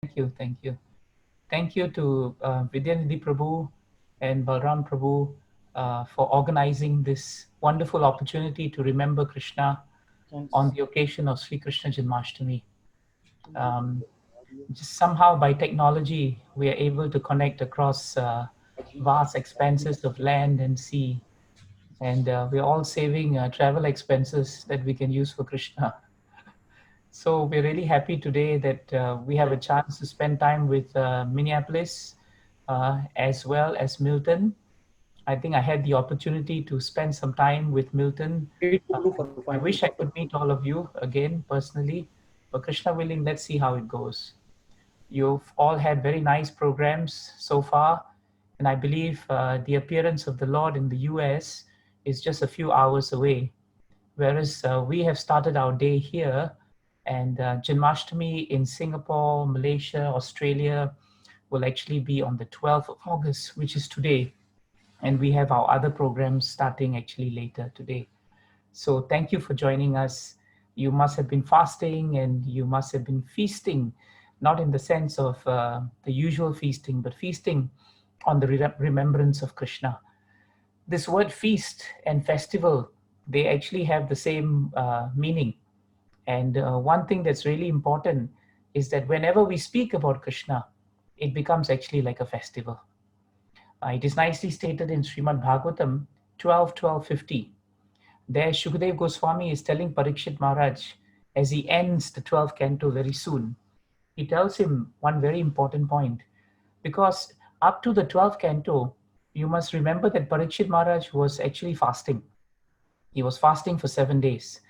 Thank you. Thank you to Vidyanidhi Prabhu and Balram Prabhu for organizing this wonderful opportunity to remember Krishna on the occasion of Sri Krishna Janmashtami. Just somehow by technology, we are able to connect across vast expanses of land and sea. And we're all saving travel expenses that we can use for Krishna. So we're really happy today that we have a chance to spend time with Minneapolis as well as Milton. I think I had the opportunity to spend some time with Milton. I wish I could meet all of you again personally, but Krishna willing, let's see how it goes. You've all had very nice programs so far, and I believe the appearance of the Lord in the US is just a few hours away, whereas we have started our day here, and Janmashtami in Singapore, Malaysia, Australia will actually be on the 12th of August, which is today. And we have our other programs starting actually later today. So thank you for joining us. You must have been fasting and you must have been feasting, not in the sense of the usual feasting, but feasting on the remembrance of Krishna. This word feast and festival, they actually have the same meaning. And one thing that's really important is that whenever we speak about Krishna, it becomes actually like a festival. It is nicely stated in Srimad Bhagavatam 12:12:50. There Shukadeva Goswami is telling Parikshit Maharaj as he ends the 12th canto very soon. He tells him one very important point, because up to the 12th canto, you must remember that Parikshit Maharaj was actually fasting. He was fasting for 7 days.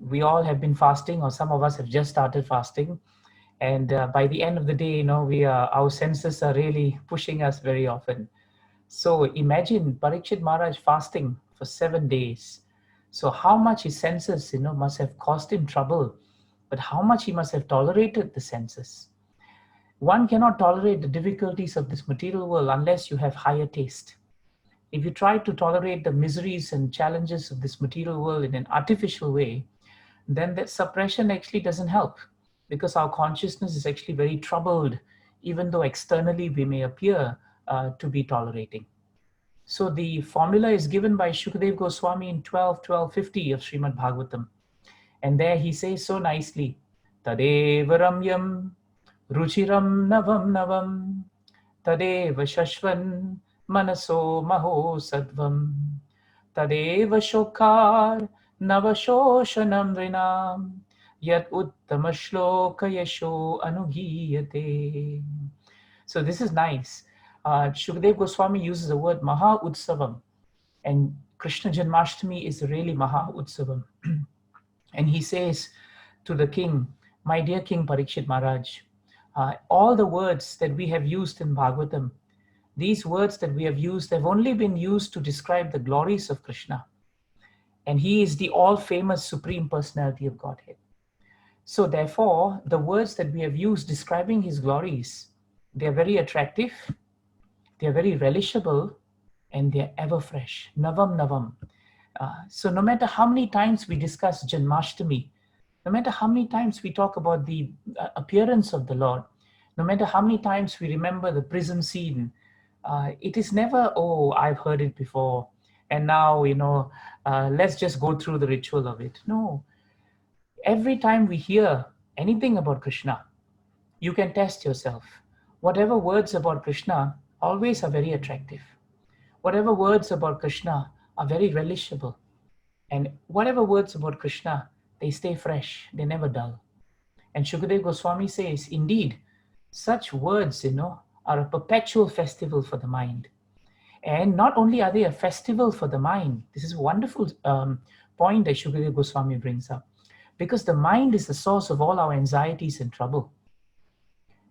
We all have been fasting, or some of us have just started fasting. And by the end of the day, our senses are really pushing us very often. So imagine Parikshit Maharaj fasting for 7 days. So how much his senses, must have caused him trouble, but how much he must have tolerated the senses. One cannot tolerate the difficulties of this material world unless you have higher taste. If you try to tolerate the miseries and challenges of this material world in an artificial way, then that suppression actually doesn't help, because our consciousness is actually very troubled, even though externally we may appear to be tolerating. So the formula is given by Shukadeva Goswami in 12:12:50 of Srimad Bhagavatam. And there he says so nicely, Tadeva Ramyam Ruchiram Navam Navam Tadeva Shashvan Manaso Maho Sadvam Tadeva Shokar Navashoshanam Rinam Yat Uttama Shloka Yasho Anugiyate. So this is nice. Shukadeva Goswami uses the word Maha Utsavam, and Krishna Janmashtami is really Maha Utsavam. And he says to the king, my dear King Parikshit Maharaj, all the words that we have used in Bhagavatam, these words that we have used have only been used to describe the glories of Krishna. And he is the all-famous Supreme Personality of Godhead. So therefore, the words that we have used describing his glories, they are very attractive, they are very relishable, and they are ever fresh. Navam Navam. So no matter how many times we discuss Janmashtami, no matter how many times we talk about the appearance of the Lord, no matter how many times we remember the prison scene, it is never, oh, I've heard it before, and now, let's just go through the ritual of it. No. Every time we hear anything about Krishna, you can test yourself. Whatever words about Krishna always are very attractive. Whatever words about Krishna are very relishable. And whatever words about Krishna, they stay fresh, they never dull. And Shukadeva Goswami says, indeed, such words, are a perpetual festival for the mind. And not only are they a festival for the mind, this is a wonderful point that Shukadeva Goswami brings up, because the mind is the source of all our anxieties and trouble.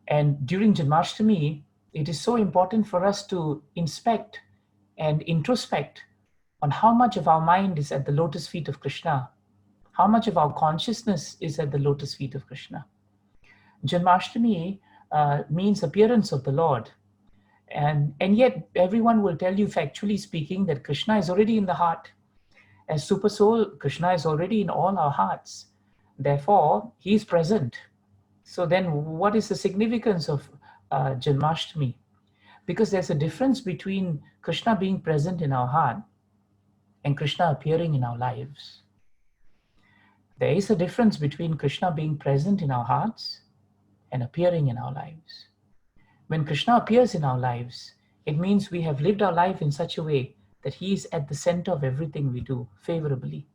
And during Janmashtami, it is so important for us to inspect and introspect on how much of our mind is at the lotus feet of Krishna, how much of our consciousness is at the lotus feet of Krishna. Janmashtami means appearance of the Lord. And yet everyone will tell you, factually speaking, that Krishna is already in the heart. As Super Soul, Krishna is already in all our hearts. Therefore, he is present. So then what is the significance of Janmashtami? Because there's a difference between Krishna being present in our heart and Krishna appearing in our lives. There is a difference between Krishna being present in our hearts and appearing in our lives. When Krishna appears in our lives, it means we have lived our life in such a way that he is at the center of everything we do favorably.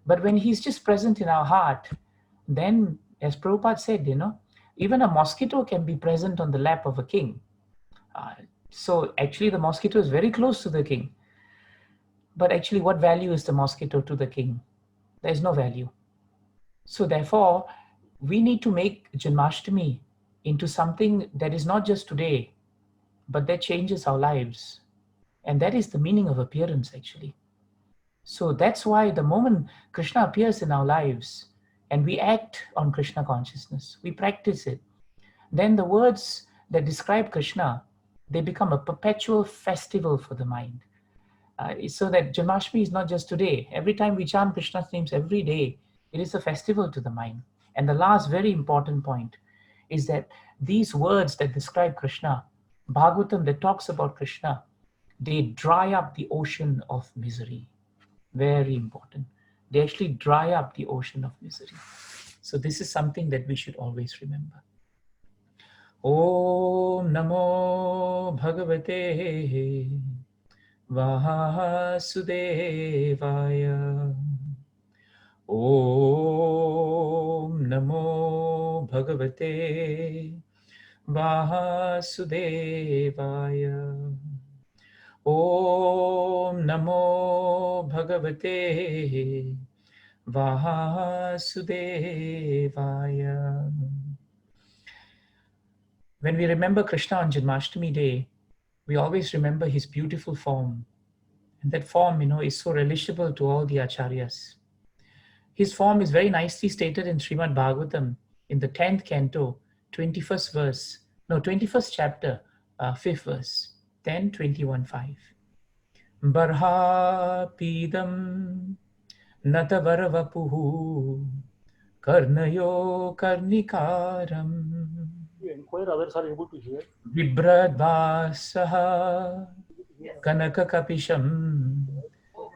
But when he's just present in our heart, then, as Prabhupada said, even a mosquito can be present on the lap of a king. So actually the mosquito is very close to the king. But actually, what value is the mosquito to the king? There is no value. So therefore, we need to make Janmashtami into something that is not just today, but that changes our lives. And that is the meaning of appearance, actually. So that's why the moment Krishna appears in our lives and we act on Krishna consciousness, we practice it, then the words that describe Krishna, they become a perpetual festival for the mind. So that Janmashtami is not just today. Every time we chant Krishna's names every day, it is a festival to the mind. And the last very important point is that these words that describe Krishna, bhagavatam that talks about Krishna, they dry up the ocean of misery. Very important. They actually dry up the ocean of misery. So this is something that we should always remember. Om Namo Bhagavate Vasudevaya. Om Namo Bhagavate Vasudevaya. Om Namo Bhagavate Vasudevaya. When we remember Krishna on Janmashtami Day, we always remember his beautiful form. And that form, is so relishable to all the acharyas. His form is very nicely stated in Srimad Bhagavatam in the 10th canto, 21st chapter, 5th verse, 10:21:5. Barha pidam natavaravapuhu karnayo karnikaram. You inquire, others are able to hear. Vibradvasaha kanakakapisham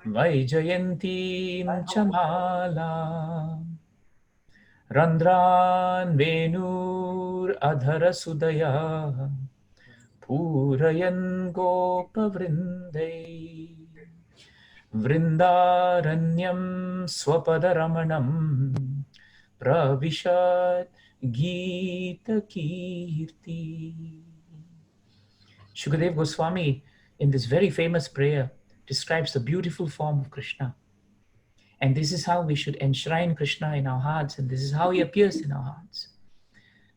vaijayantim chamala randran venur adhara sudaya purayan gopavrindai vrindaranyam swapadaramanam pravishat gita kirti. Shukadeva Goswami, in this very famous prayer, describes the beautiful form of Krishna. And this is how we should enshrine Krishna in our hearts, and this is how he appears in our hearts.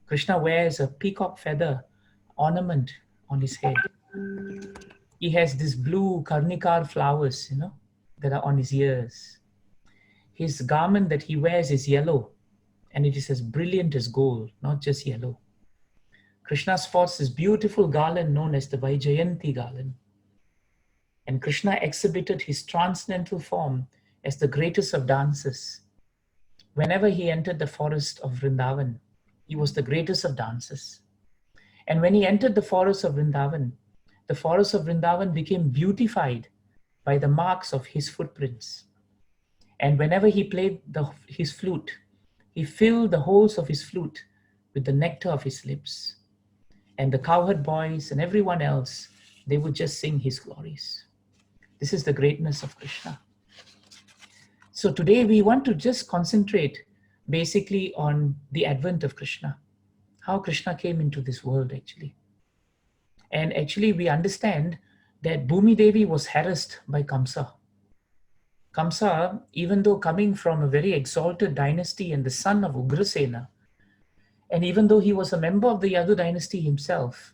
Krishna wears a peacock feather ornament on his head. He has these blue karnikar flowers, that are on his ears. His garment that he wears is yellow, and it is as brilliant as gold, not just yellow. Krishna sports this beautiful garland known as the Vaijayanti garland. And Krishna exhibited his transcendental form as the greatest of dancers. Whenever he entered the forest of Vrindavan, he was the greatest of dancers. And when he entered the forest of Vrindavan became beautified by the marks of his footprints. And whenever he played his flute, he filled the holes of his flute with the nectar of his lips. And the cowherd boys and everyone else, they would just sing his glories. This is the greatness of Krishna. So today we want to just concentrate basically on the advent of Krishna, how Krishna came into this world actually. And actually we understand that Bhumi Devi was harassed by Kamsa. Kamsa, even though coming from a very exalted dynasty and the son of Ugrasena, and even though he was a member of the Yadu dynasty himself,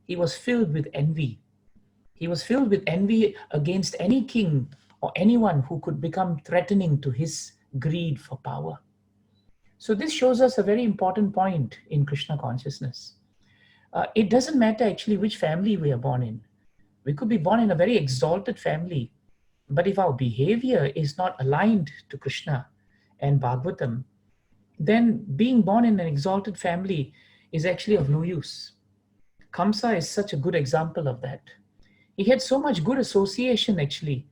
he was filled with envy. He was filled with envy against any king or anyone who could become threatening to his greed for power. So this shows us a very important point in Krishna consciousness. It doesn't matter actually which family we are born in. We could be born in a very exalted family, but if our behavior is not aligned to Krishna and Bhagavatam, then being born in an exalted family is actually of no use. Kamsa is such a good example of that. He had so much good association actually.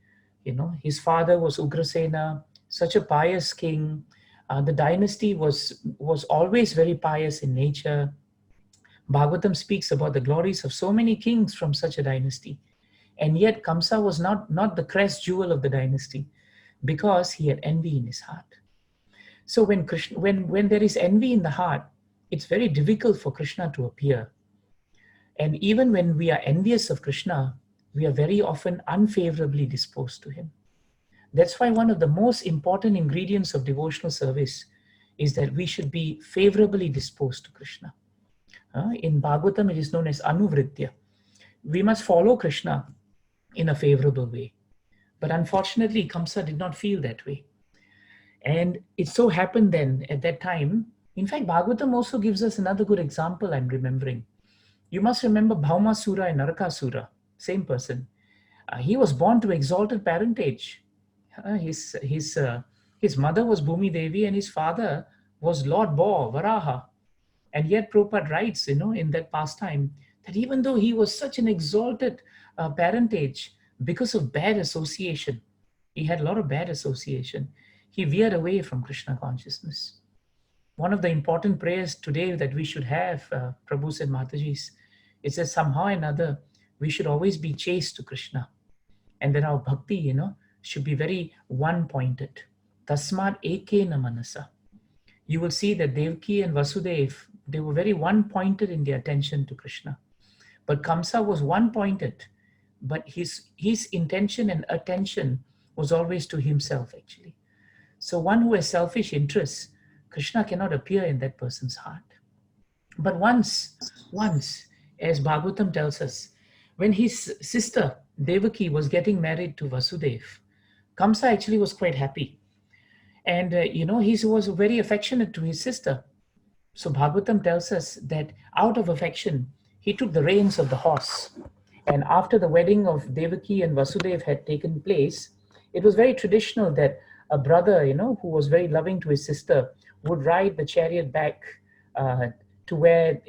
His father was Ugrasena, such a pious king. The dynasty was always very pious in nature. Bhagavatam speaks about the glories of so many kings from such a dynasty. And yet Kamsa was not the crest jewel of the dynasty because he had envy in his heart. So when there is envy in the heart, it's very difficult for Krishna to appear. And even when we are envious of Krishna, we are very often unfavorably disposed to him. That's why one of the most important ingredients of devotional service is that we should be favorably disposed to Krishna. In Bhagavatam, it is known as Anuvritya. We must follow Krishna in a favorable way. But unfortunately, Kamsa did not feel that way. And it so happened then at that time, in fact, Bhagavatam also gives us another good example I'm remembering. You must remember Bhaumasura and Narakasura, same person. He was born to exalted parentage. His mother was Bhumi Devi and his father was Lord Bo, Varaha. And yet Prabhupada writes, in that pastime, that even though he was such an exalted parentage, because of bad association, he had a lot of bad association, he veered away from Krishna consciousness. One of the important prayers today that we should have, Prabhus and Matajis, is that somehow or another, we should always be chaste to Krishna. And then our bhakti, should be very one-pointed. Tasmat ekena manasa. You will see that Devaki and Vasudev, they were very one-pointed in their attention to Krishna. But Kamsa was one-pointed, but his intention and attention was always to himself, actually. So one who has selfish interests, Krishna cannot appear in that person's heart. But once, as Bhagavatam tells us, when his sister Devaki was getting married to Vasudev, Kamsa actually was quite happy. And, he was very affectionate to his sister. So Bhagavatam tells us that out of affection, he took the reins of the horse. And after the wedding of Devaki and Vasudev had taken place, it was very traditional that a brother, who was very loving to his sister, would ride the chariot back to where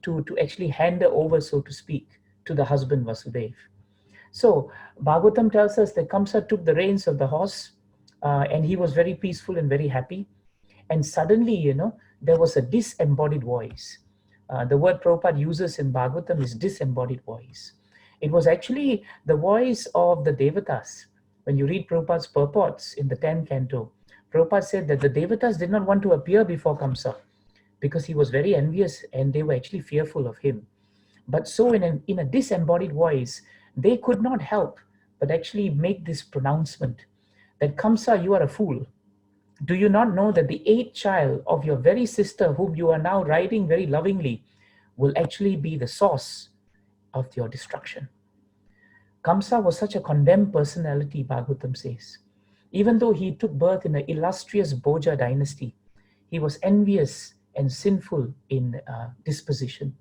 to actually hand her over, so to speak, to the husband Vasudev. So Bhagavatam tells us that Kamsa took the reins of the horse, and he was very peaceful and very happy. And suddenly, there was a disembodied voice. The word Prabhupada uses in Bhagavatam is disembodied voice. It was actually the voice of the Devatas. When you read Prabhupada's purports in the 10th canto, Prabhupada said that the Devatas did not want to appear before Kamsa because he was very envious and they were actually fearful of him. But so in a disembodied voice, they could not help but actually make this pronouncement that Kamsa, you are a fool. Do you not know that the 8th child of your very sister, whom you are now riding very lovingly, will actually be the source of your destruction? Kamsa was such a condemned personality, Bhagavatam says. Even though he took birth in the illustrious Bhoja dynasty, he was envious and sinful in disposition.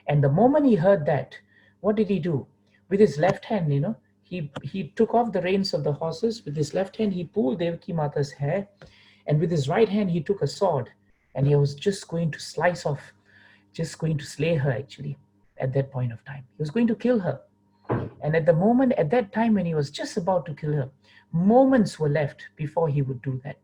And the moment he heard that, what did he do? With his left hand, he took off the reins of the horses. With his left hand, he pulled Devaki Mata's hair. And with his right hand, he took a sword. And he was just going to slice off, just going to slay her, actually, at that point of time. He was going to kill her. And at that time when he was just about to kill her, moments were left before he would do that.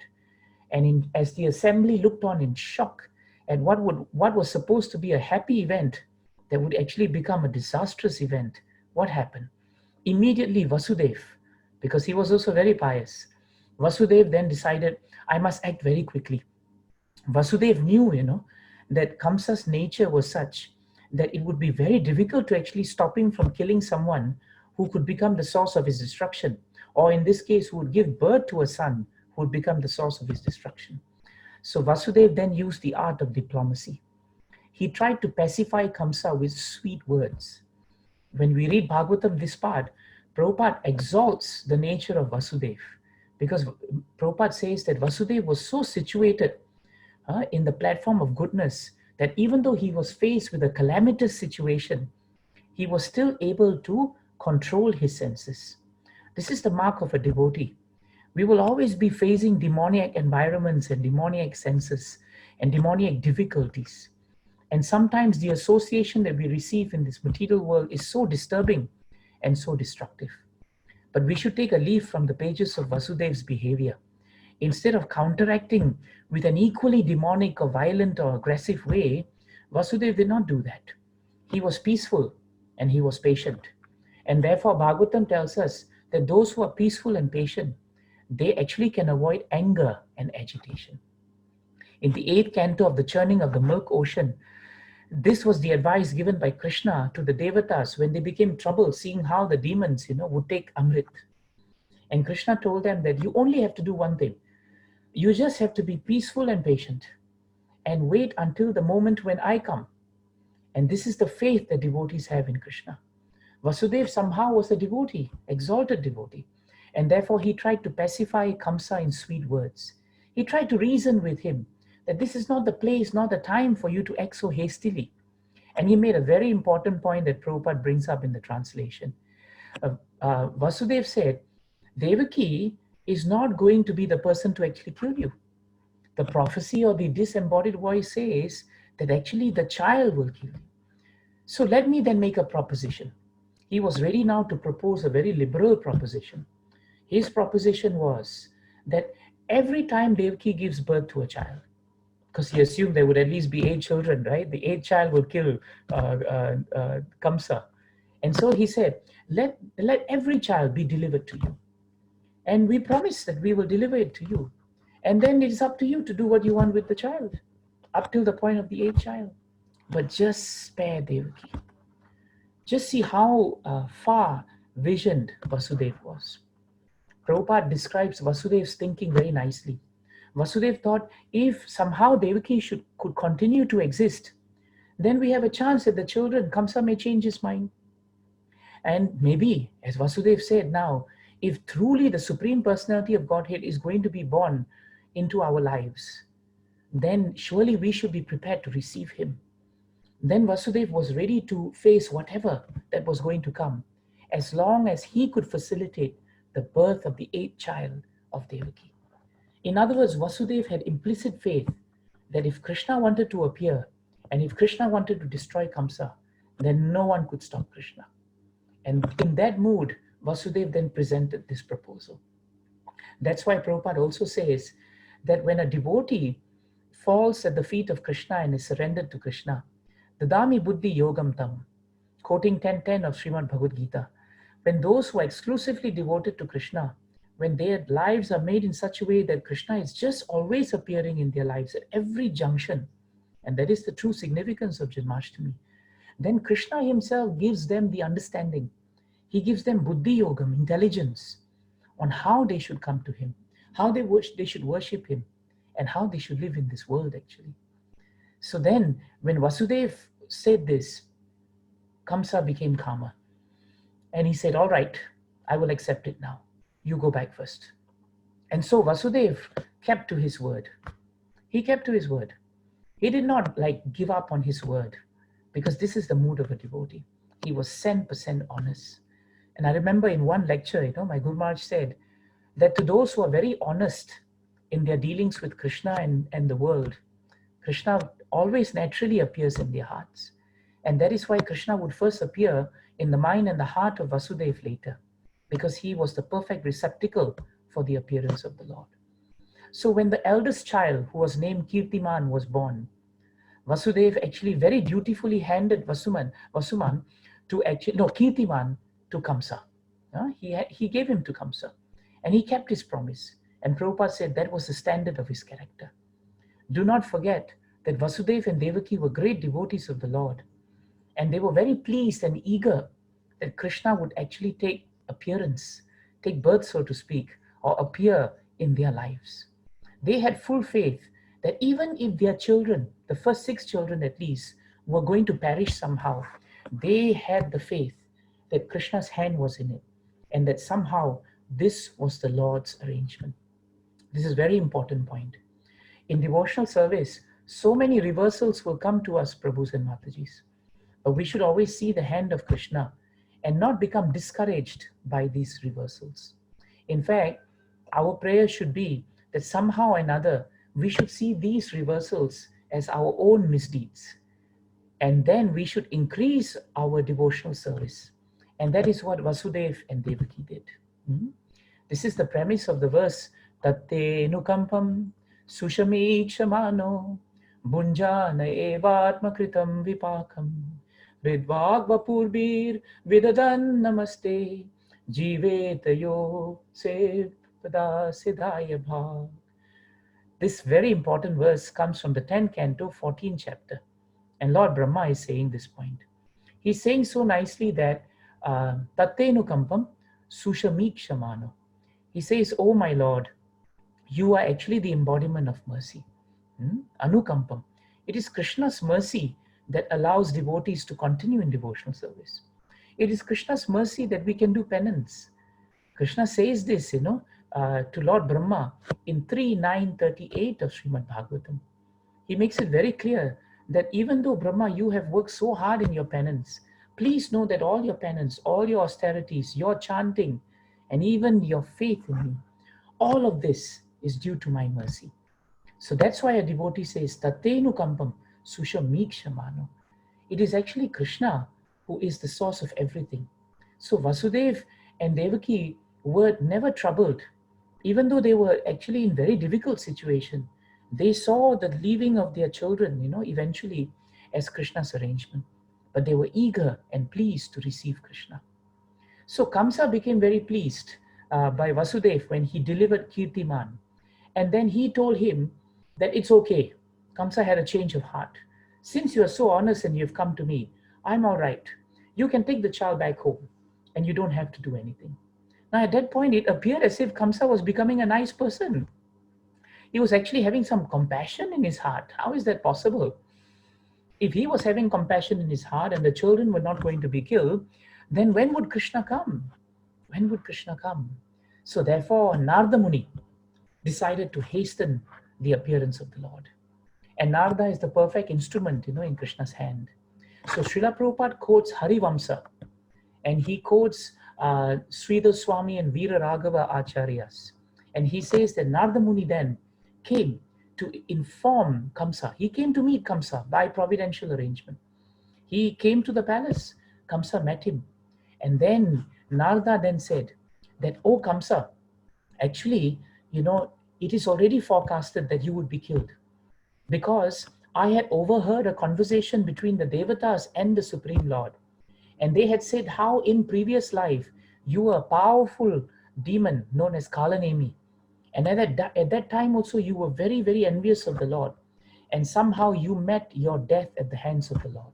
And as the assembly looked on in shock at what was supposed to be a happy event that would actually become a disastrous event, what happened? Immediately Vasudev, because he was also very pious, Vasudev then decided, I must act very quickly. Vasudev knew, that Kamsa's nature was such that it would be very difficult to actually stop him from killing someone who could become the source of his destruction, or in this case, who would give birth to a son who would become the source of his destruction. So Vasudev then used the art of diplomacy. He tried to pacify Kamsa with sweet words. When we read Bhagavatam, this part, Prabhupada exalts the nature of Vasudev, because Prabhupada says that Vasudev was so situated in the platform of goodness that even though he was faced with a calamitous situation, he was still able to control his senses. This is the mark of a devotee. We will always be facing demoniac environments and demoniac senses, and demoniac difficulties. And sometimes the association that we receive in this material world is so disturbing and so destructive. But we should take a leaf from the pages of Vasudev's behavior. Instead of counteracting with an equally demonic or violent or aggressive way, Vasudev did not do that. He was peaceful and he was patient. And therefore, Bhagavatam tells us that those who are peaceful and patient, they actually can avoid anger and agitation. In the 8th canto of the churning of the milk ocean, this was the advice given by Krishna to the Devatas when they became troubled, seeing how the demons, would take Amrit. And Krishna told them that you only have to do one thing. You just have to be peaceful and patient and wait until the moment when I come. And this is the faith that devotees have in Krishna. Vasudev somehow was a devotee, exalted devotee. And therefore he tried to pacify Kamsa in sweet words. He tried to reason with him that this is not the place, not the time for you to act so hastily. And he made a very important point that Prabhupada brings up in the translation. Vasudev said, Devaki is not going to be the person to actually kill you. The prophecy or the disembodied voice says that actually the child will kill you. So let me then make a proposition. He was ready now to propose a very liberal proposition. His proposition was that every time Devaki gives birth to a child, because he assumed there would at least be 8 children, right? The 8th child would kill Kamsa. And so he said, let every child be delivered to you. And we promise that we will deliver it to you. And then it is up to you to do what you want with the child, up till the point of the 8th child. But just spare Devaki. Just see how far visioned Vasudev was. Prabhupada describes Vasudev's thinking very nicely. Vasudev thought if somehow Devaki could continue to exist, then we have a chance that the children, Kamsa may change his mind. And maybe, as Vasudev said now, if truly the Supreme Personality of Godhead is going to be born into our lives, then surely we should be prepared to receive him. Then Vasudev was ready to face whatever that was going to come, as long as he could facilitate the birth of the 8th child of Devaki. In other words, Vasudev had implicit faith that if Krishna wanted to appear and if Krishna wanted to destroy Kamsa, then no one could stop Krishna. And in that mood, Vasudev then presented this proposal. That's why Prabhupada also says that when a devotee falls at the feet of Krishna and is surrendered to Krishna, Dadami Buddhi Yogam Tam, quoting 10:10 of Srimad Bhagavad Gita, when those who are exclusively devoted to Krishna, when their lives are made in such a way that Krishna is just always appearing in their lives at every junction, and that is the true significance of Janmasthami, then Krishna himself gives them the understanding. He gives them Buddhi Yogam, intelligence, on how they should come to him, how they should worship him, and how they should live in this world actually. So then, when Vasudev said this, Kamsa became calmer. And he said, all right, I will accept it now. You go back first. And so Vasudev kept to his word. He kept to his word. He did not give up on his word, because this is the mood of a devotee. He was 100% honest. And I remember in one lecture, my Guru Maharaj said that to those who are very honest in their dealings with Krishna and the world, Krishna always naturally appears in their hearts. And that is why Krishna would first appear in the mind and the heart of Vasudev later, because he was the perfect receptacle for the appearance of the Lord. So when the eldest child, who was named Kirtiman, was born, Vasudev actually very dutifully handed Kirtiman to Kamsa. He gave him to Kamsa, and he kept his promise. And Prabhupada said that was the standard of his character. Do not forget that Vasudev and Devaki were great devotees of the Lord, and they were very pleased and eager that Krishna would actually take birth, so to speak, or appear in their lives. They had full faith that even if their children, the first 6 children at least, were going to perish somehow, they had the faith that Krishna's hand was in it, and that somehow this was the Lord's arrangement. This is a very important point. In devotional service, so many reversals will come to us, Prabhus and Matajis. But we should always see the hand of Krishna and not become discouraged by these reversals. In fact, our prayer should be that somehow or another we should see these reversals as our own misdeeds. And then we should increase our devotional service. And that is what Vasudev and Devaki did. Hmm? This is the premise of the verse, Tatte nukampam sushami kshamano bunjana evatma kritam vipakam ridvag vapurbir vidadan namaste jivetayo se pada siddhaya bhav. This very important verse comes from the 10th canto, 14th chapter. And Lord Brahma is saying this point. He's saying so nicely that Tattenu Kampam Sushami Kshamano. He says, Oh my Lord, you are actually the embodiment of mercy. Anukampam. It is Krishna's mercy that allows devotees to continue in devotional service. It is Krishna's mercy that we can do penance. Krishna says this, to Lord Brahma in 3.9.38 of Srimad Bhagavatam. He makes it very clear that even though Brahma, you have worked so hard in your penance, please know that all your penance, all your austerities, your chanting, and even your faith in me, all of this is due to my mercy. So that's why a devotee says, Tattenu Kampam Sushamikshemano. It is actually Krishna who is the source of everything. So Vasudev and Devaki were never troubled, even though they were actually in very difficult situation. They saw the leaving of their children, eventually as Krishna's arrangement. But they were eager and pleased to receive Krishna. So Kamsa became very pleased by Vasudev when he delivered Kirtiman. And then he told him that it's okay. Kamsa had a change of heart. Since you are so honest and you've come to me, I'm all right. You can take the child back home and you don't have to do anything. Now at that point, it appeared as if Kamsa was becoming a nice person. He was actually having some compassion in his heart. How is that possible? If he was having compassion in his heart and the children were not going to be killed, then when would Krishna come? When would Krishna come? So therefore, Narada Muni decided to hasten the appearance of the Lord. And Narada is the perfect instrument, in Krishna's hand. So Srila Prabhupada quotes Harivamsa, and he quotes Sridhar Swami and Veera Raghava Acharyas. And he says that Narada Muni then came to inform Kamsa. He came to meet Kamsa by providential arrangement. He came to the palace. Kamsa met him. And then Narada then said that, oh Kamsa, actually, it is already forecasted that you would be killed, because I had overheard a conversation between the Devatas and the Supreme Lord. And they had said how in previous life you were a powerful demon known as Kalanemi. And at that time also you were very, very envious of the Lord. And somehow you met your death at the hands of the Lord.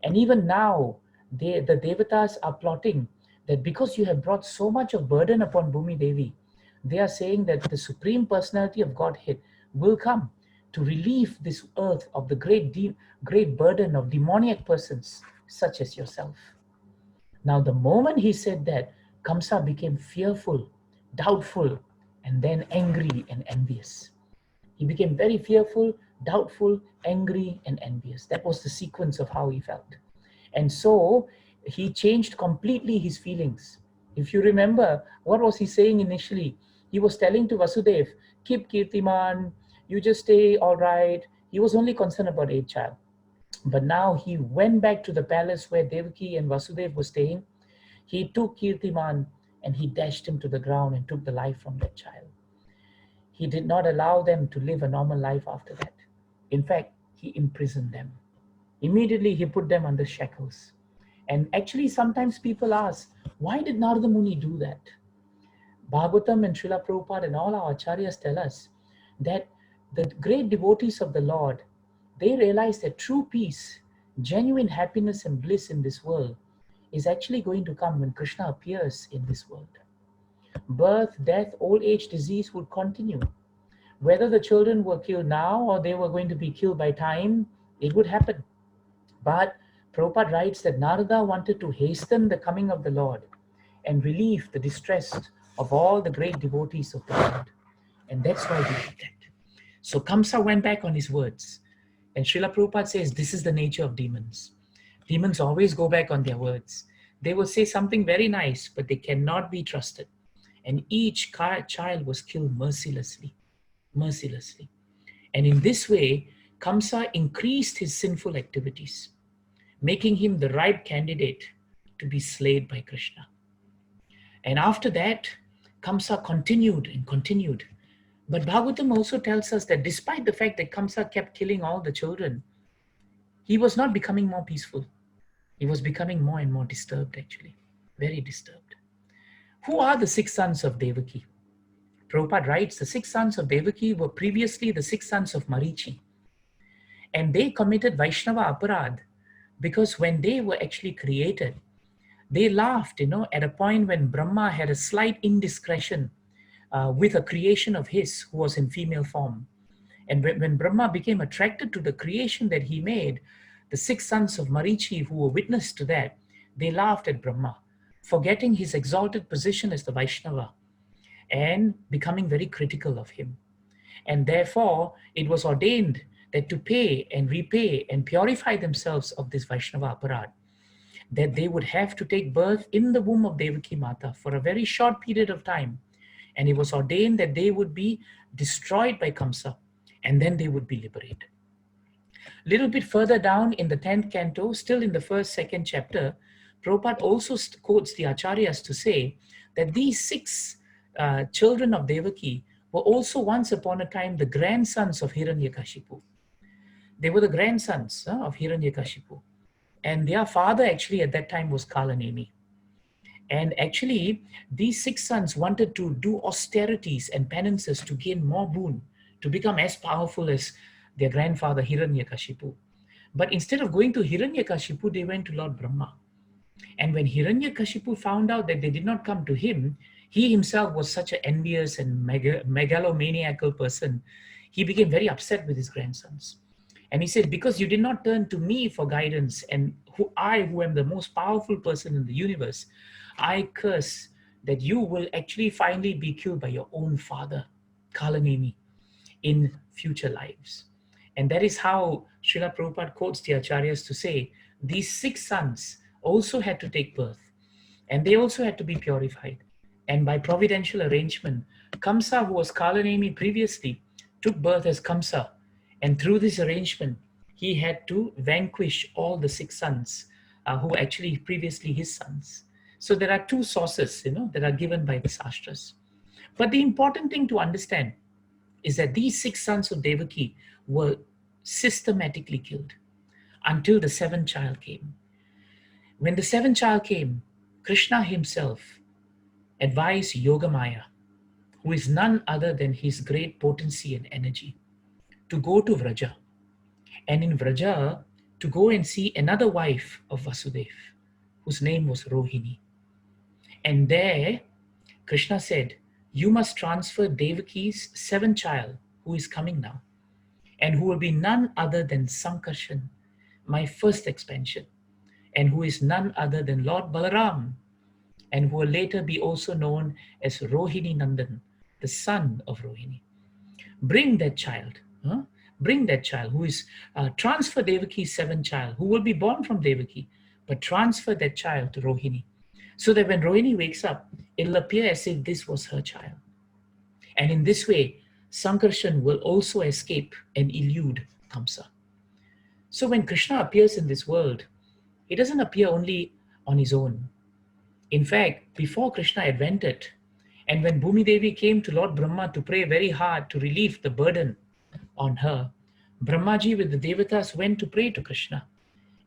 And even now, the Devatas are plotting that because you have brought so much of burden upon Bhumi Devi, they are saying that the Supreme Personality of Godhead will come to relieve this earth of the great burden of demoniac persons such as yourself. Now, the moment he said that, Kamsa became fearful, doubtful, and then angry and envious. He became very fearful, doubtful, angry, and envious. That was the sequence of how he felt. And so he changed completely his feelings. If you remember, what was he saying initially? He was telling to Vasudev, keep Kirtiman, you just stay all right. He was only concerned about a child. But now he went back to the palace where Devaki and Vasudev were staying. He took Kirtiman and he dashed him to the ground and took the life from that child. He did not allow them to live a normal life after that. In fact, he imprisoned them. Immediately he put them under shackles. And actually sometimes people ask, why did Narada Muni do that? Bhagavatam and Srila Prabhupada and all our acharyas tell us that the great devotees of the Lord, they realize that true peace, genuine happiness and bliss in this world is actually going to come when Krishna appears in this world. Birth, death, old age, disease would continue. Whether the children were killed now or they were going to be killed by time, it would happen. But Prabhupada writes that Narada wanted to hasten the coming of the Lord and relieve the distress of all the great devotees of the Lord. And that's why he did that. So Kamsa went back on his words. And Srila Prabhupada says this is the nature of demons. Demons always go back on their words. They will say something very nice, but they cannot be trusted. And each child was killed mercilessly. Mercilessly. And in this way, Kamsa increased his sinful activities, making him the ripe candidate to be slayed by Krishna. And after that, Kamsa continued and continued. But Bhagavatam also tells us that despite the fact that Kamsa kept killing all the children, he was not becoming more peaceful. He was becoming more and more disturbed, actually, very disturbed. Who are the 6 sons of Devaki? Prabhupada writes, the 6 sons of Devaki were previously the 6 sons of Marichi. And they committed Vaishnava Aparad because when they were actually created, they laughed, at a point when Brahma had a slight indiscretion with a creation of his who was in female form. And when Brahma became attracted to the creation that he made, the 6 sons of Marichi who were witness to that, they laughed at Brahma, forgetting his exalted position as the Vaishnava and becoming very critical of him. And therefore, it was ordained that to pay and repay and purify themselves of this Vaishnava aparad, that they would have to take birth in the womb of Devaki Mata for a very short period of time. And it was ordained that they would be destroyed by Kamsa, and then they would be liberated. A little bit further down in the 10th canto, still in the second chapter, Prabhupada also quotes the Acharyas to say that these 6 children of Devaki were also once upon a time the grandsons of Hiranyakashipu. They were the grandsons of Hiranyakashipu. And their father actually at that time was Kalanemi. And actually, these 6 sons wanted to do austerities and penances to gain more boon, to become as powerful as their grandfather Hiranyakashipu. But instead of going to Hiranyakashipu, they went to Lord Brahma. And when Hiranyakashipu found out that they did not come to him, he himself was such an envious and megalomaniacal person, he became very upset with his grandsons. And he said, because you did not turn to me for guidance, and who am the most powerful person in the universe, I curse that you will actually finally be killed by your own father, Kalanemi, in future lives. And that is how Srila Prabhupada quotes the Acharyas to say, these 6 sons also had to take birth, and they also had to be purified. And by providential arrangement, Kamsa, who was Kalanemi previously, took birth as Kamsa. And through this arrangement, he had to vanquish all the 6 sons who were actually previously his sons. So there are 2 sources, that are given by the Shastras. But the important thing to understand is that these 6 sons of Devaki were systematically killed until the 7th child came. When the 7th child came, Krishna himself advised Yogamaya, who is none other than his great potency and energy, to go to Vraja, and in Vraja to go and see another wife of Vasudev, whose name was Rohini. And there, Krishna said, you must transfer Devaki's 7th child, who is coming now, and who will be none other than Sankarshan, my first expansion, and who is none other than Lord Balaram, and who will later be also known as Rohini Nandan, the son of Rohini. Bring that child, who is transfer Devaki's 7th child, who will be born from Devaki, but transfer that child to Rohini, so that when Rohini wakes up, it'll appear as if this was her child. And in this way, Sankarshan will also escape and elude Kamsa. So when Krishna appears in this world, he doesn't appear only on his own. In fact, before Krishna advented, and when Bhumi Devi came to Lord Brahma to pray very hard to relieve the burden on her, Brahmaji with the Devatas went to pray to Krishna.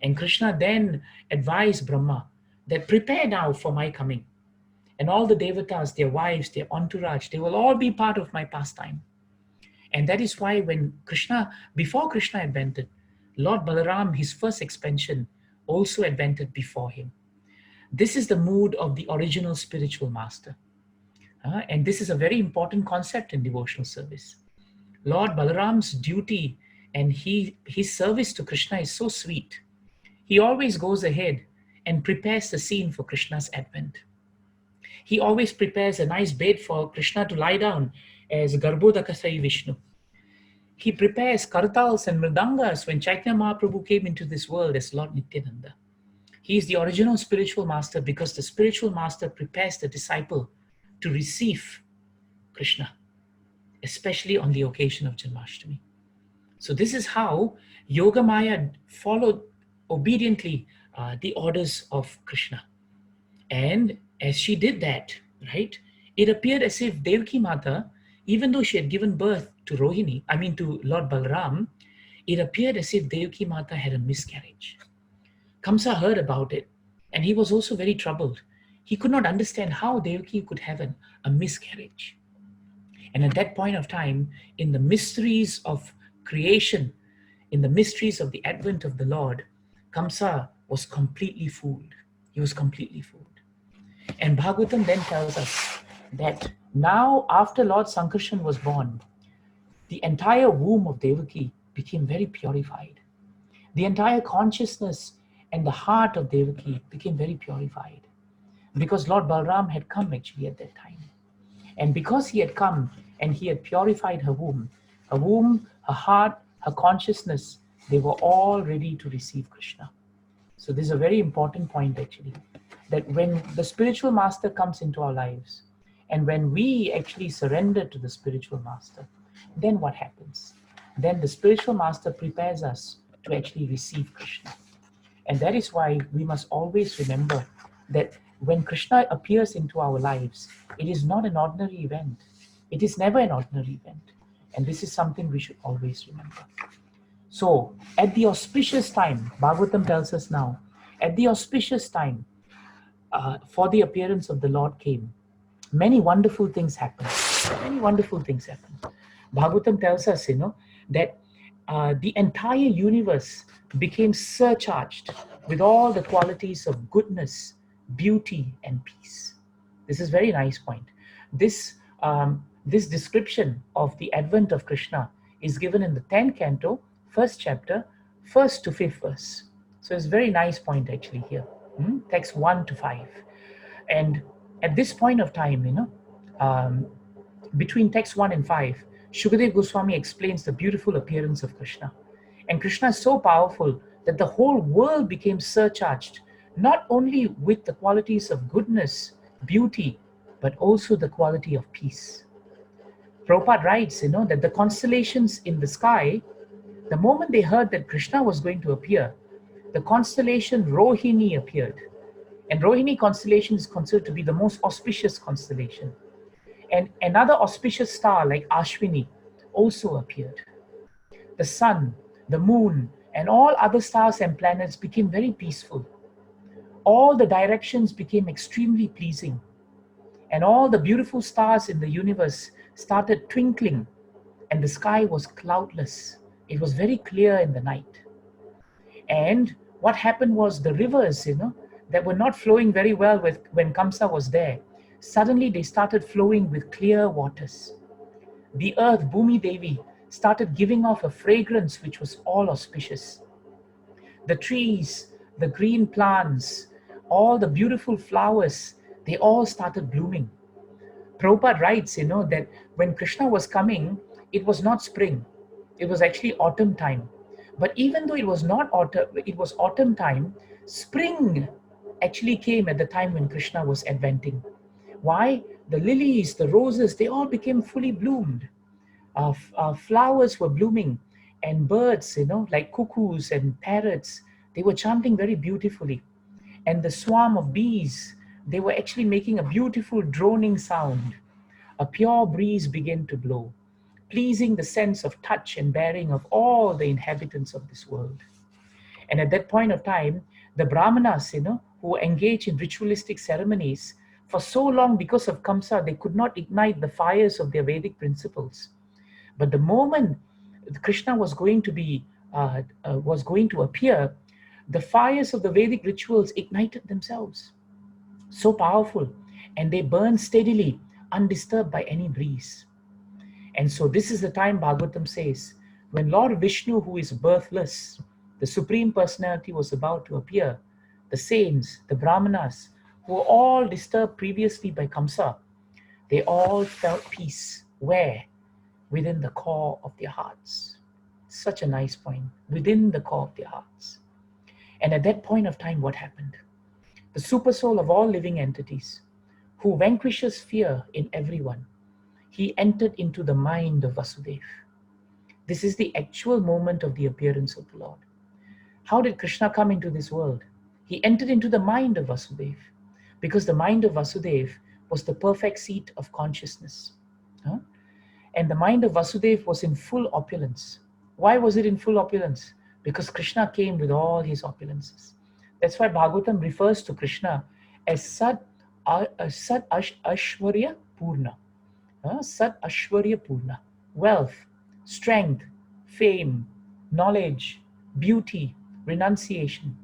And Krishna then advised Brahma that prepare now for my coming. And all the Devatas, their wives, their entourage, they will all be part of my pastime. And that is why before Krishna advented, Lord Balaram, his first expansion, also advented before him. This is the mood of the original spiritual master. And this is a very important concept in devotional service. Lord Balaram's duty and his service to Krishna is so sweet. He always goes ahead and prepares the scene for Krishna's advent. He always prepares a nice bed for Krishna to lie down as Garbhodakasai Vishnu. He prepares kartals and mridangas when Chaitanya Mahaprabhu came into this world as Lord Nityananda. He is the original spiritual master because the spiritual master prepares the disciple to receive Krishna, especially on the occasion of Janmasthami. So this is how Yogamaya followed obediently the orders of Krishna. And as she did that, right, it appeared as if Devaki Mata, even though she had given birth to to Lord Balram, it appeared as if Devaki Mata had a miscarriage. Kamsa heard about it, and he was also very troubled. He could not understand how Devaki could have a miscarriage. And at that point of time, in the mysteries of creation, in the mysteries of the advent of the Lord, Kamsa was completely fooled. He was completely fooled. And Bhagavatam then tells us that now, after Lord Sankarshan was born, the entire womb of Devaki became very purified. The entire consciousness and the heart of Devaki became very purified because Lord Balram had come actually at that time. And because he had come and he had purified her womb, her heart, her consciousness, they were all ready to receive Krishna. So this is a very important point actually, that when the spiritual master comes into our lives and when we actually surrender to the spiritual master, then what happens? Then the spiritual master prepares us to actually receive Krishna. And that is why we must always remember that when Krishna appears into our lives, it is not an ordinary event. It is never an ordinary event. And this is something we should always remember. So, at the auspicious time, Bhagavatam tells us now, at the auspicious time for the appearance of the Lord came, many wonderful things happened. Many wonderful things happened. Bhagavatam tells us, that the entire universe became surcharged with all the qualities of goodness, beauty, and peace. This is a very nice point. This description of the advent of Krishna is given in the 10th canto, first chapter, first to fifth verse. So it's a very nice point actually here. Text 1 to 5. And at this point of time, between text 1 and 5, Shukadev Goswami explains the beautiful appearance of Krishna. And Krishna is so powerful that the whole world became surcharged, not only with the qualities of goodness, beauty, but also the quality of peace. Prabhupada writes, that the constellations in the sky, the moment they heard that Krishna was going to appear, the constellation Rohini appeared. And Rohini constellation is considered to be the most auspicious constellation. And another auspicious star like Ashwini also appeared. The sun, the moon, and all other stars and planets became very peaceful. All the directions became extremely pleasing. And all the beautiful stars in the universe started twinkling, and the sky was cloudless. It was very clear in the night. And what happened was the rivers, that were not flowing very well when Kamsa was there, suddenly they started flowing with clear waters. The earth, Bhumi Devi, started giving off a fragrance which was all auspicious. The trees, the green plants, all the beautiful flowers, they all started blooming. Prabhupada writes, that when Krishna was coming, it was not spring. It was actually autumn time. But even though it was not autumn, it was autumn time, spring actually came at the time when Krishna was adventing. Why? The lilies, the roses, they all became fully bloomed. Flowers were blooming, and birds, like cuckoos and parrots, they were chanting very beautifully. And the swarm of bees, they were actually making a beautiful droning sound. A pure breeze began to blow, pleasing the sense of touch and bearing of all the inhabitants of this world. And at that point of time, the Brahmanas, who engage in ritualistic ceremonies, for so long because of Kamsa, they could not ignite the fires of their Vedic principles. But the moment Krishna was going to appear, the fires of the Vedic rituals ignited themselves. So powerful, and they burn steadily, undisturbed by any breeze. And so this is the time Bhagavatam says, when Lord Vishnu, who is birthless, the Supreme Personality, was about to appear, the saints, the Brahmanas, who were all disturbed previously by Kamsa, they all felt peace. Where? Within the core of their hearts. Such a nice point. Within the core of their hearts. And at that point of time, what happened? The super soul of all living entities, who vanquishes fear in everyone, he entered into the mind of Vasudeva. This is the actual moment of the appearance of the Lord. How did Krishna come into this world? He entered into the mind of Vasudeva, because the mind of Vasudeva was the perfect seat of consciousness. Huh? And the mind of Vasudeva was in full opulence. Why was it in full opulence? Because Krishna came with all his opulences. That's why Bhagavatam refers to Krishna as Ashwarya Purna. Sat Ashwarya Purna. Wealth, strength, fame, knowledge, beauty, renunciation.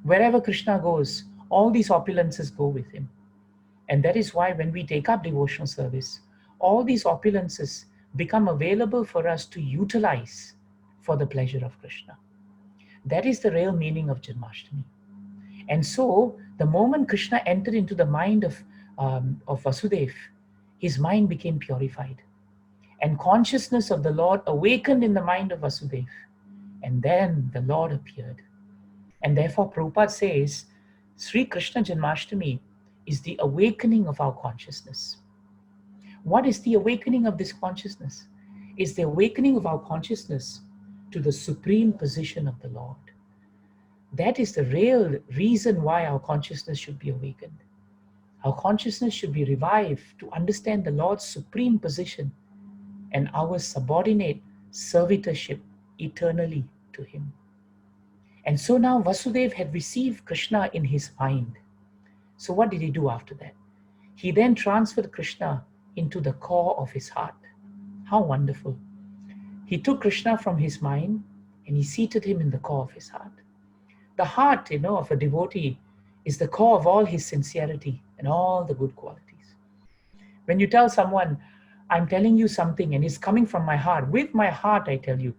Wherever Krishna goes, all these opulences go with him. And that is why when we take up devotional service, all these opulences become available for us to utilize for the pleasure of Krishna. That is the real meaning of Janmasthami. And so, the moment Krishna entered into the mind of Vasudeva, his mind became purified. And consciousness of the Lord awakened in the mind of Vasudeva. And then the Lord appeared. And therefore, Prabhupada says, Sri Krishna Janmashtami is the awakening of our consciousness. What is the awakening of this consciousness? It's the awakening of our consciousness to the supreme position of the Lord. That is the real reason why our consciousness should be awakened. Our consciousness should be revived to understand the Lord's supreme position and our subordinate servitorship eternally to him. And so now Vasudeva had received Krishna in his mind. So what did he do after that? He then transferred Krishna into the core of his heart. How wonderful. He took Krishna from his mind and he seated him in the core of his heart. The heart, of a devotee is the core of all his sincerity and all the good qualities. When you tell someone, I'm telling you something and it's coming from my heart, with my heart I tell you,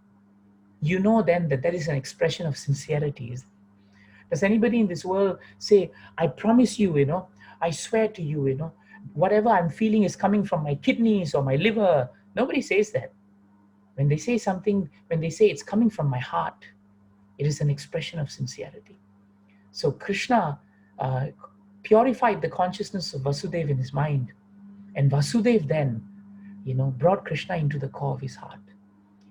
you know then that is an expression of sincerity. Does anybody in this world say, I promise you, I swear to you, whatever I'm feeling is coming from my kidneys or my liver? Nobody says that. When they say something, when they say it's coming from my heart, it is an expression of sincerity. So Krishna purified the consciousness of Vasudeva in his mind. And Vasudeva then, brought Krishna into the core of his heart.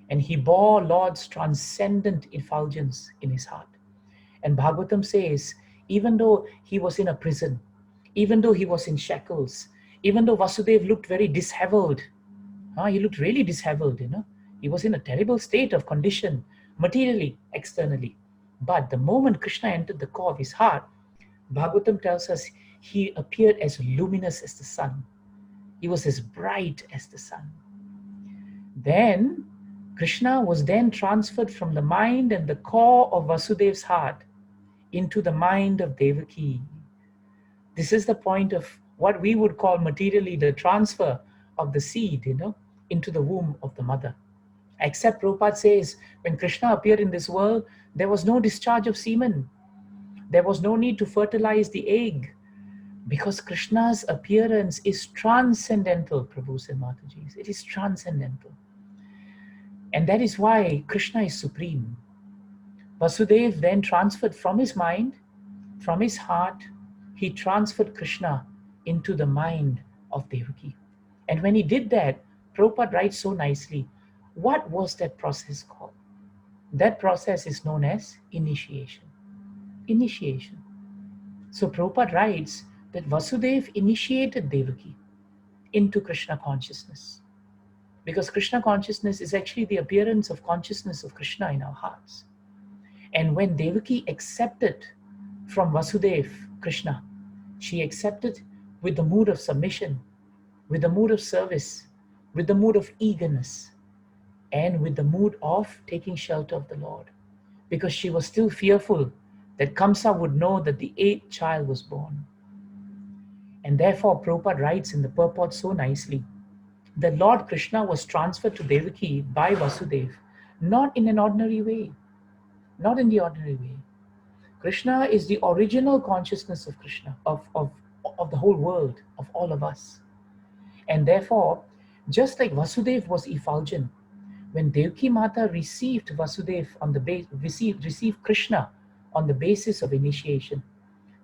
And he bore Lord's transcendent effulgence in his heart. And Bhagavatam says, even though he was in a prison, even though he was in shackles, even though Vasudeva looked very disheveled, he looked really disheveled, he was in a terrible state of condition, materially, externally. But the moment Krishna entered the core of his heart, Bhagavatam tells us he appeared as luminous as the sun. He was as bright as the sun. Then Krishna was then transferred from the mind and the core of Vasudeva's heart into the mind of Devaki. This is the point of what we would call materially the transfer of the seed, into the womb of the mother. Except Prabhupada says, when Krishna appeared in this world, there was no discharge of semen. There was no need to fertilize the egg, because Krishna's appearance is transcendental, Prabhus and Matajis. It is transcendental. And that is why Krishna is supreme. Vasudeva then transferred from his mind, from his heart, he transferred Krishna into the mind of Devaki. And when he did that, Prabhupada writes so nicely, what was that process called? That process is known as initiation. Initiation. So Prabhupada writes that Vasudeva initiated Devaki into Krishna consciousness. Because Krishna consciousness is actually the appearance of consciousness of Krishna in our hearts. And when Devaki accepted from Vasudeva Krishna, she accepted with the mood of submission, with the mood of service, with the mood of eagerness, and with the mood of taking shelter of the Lord. Because she was still fearful that Kamsa would know that the 8th child was born. And therefore Prabhupada writes in the purport so nicely, the Lord Krishna was transferred to Devaki by Vasudeva, not in an ordinary way, not in the ordinary way. Krishna is the original consciousness of Krishna, of the whole world, of all of us. And therefore, just like Vasudeva was effulgent, when Devaki Mata received Vasudeva on the received Krishna on the basis of initiation,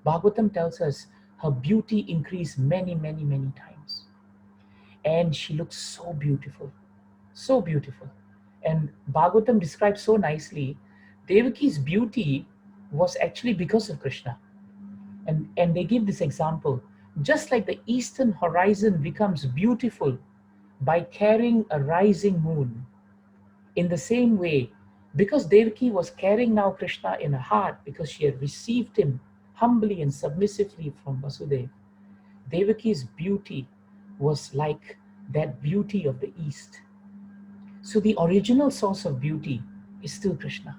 Bhagavatam tells us her beauty increased many, many, many times. And she looked so beautiful, so beautiful. And Bhagavatam describes so nicely, Devaki's beauty was actually because of Krishna. And they give this example. Just like the eastern horizon becomes beautiful by carrying a rising moon, in the same way, because Devaki was carrying now Krishna in her heart because she had received him humbly and submissively from Vasudeva, Devaki's beauty was like that beauty of the East. So the original source of beauty is still Krishna.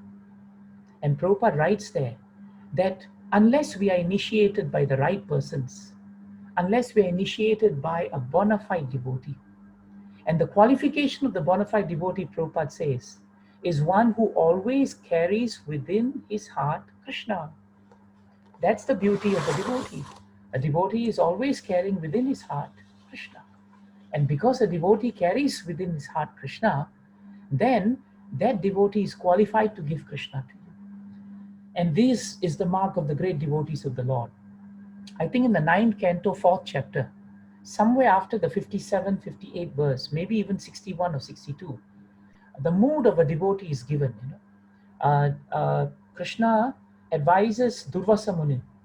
And Prabhupada writes there that unless we are initiated by the right persons, unless we are initiated by a bona fide devotee, and the qualification of the bona fide devotee, Prabhupada says, is one who always carries within his heart Krishna. That's the beauty of a devotee. A devotee is always carrying within his heart Krishna. And because a devotee carries within his heart Krishna, then that devotee is qualified to give Krishna to you. And this is the mark of the great devotees of the Lord. I think in the 9th canto, 4th chapter, somewhere after the 57, 58 verse, maybe even 61 or 62, the mood of a devotee is given. Krishna advises Durvasa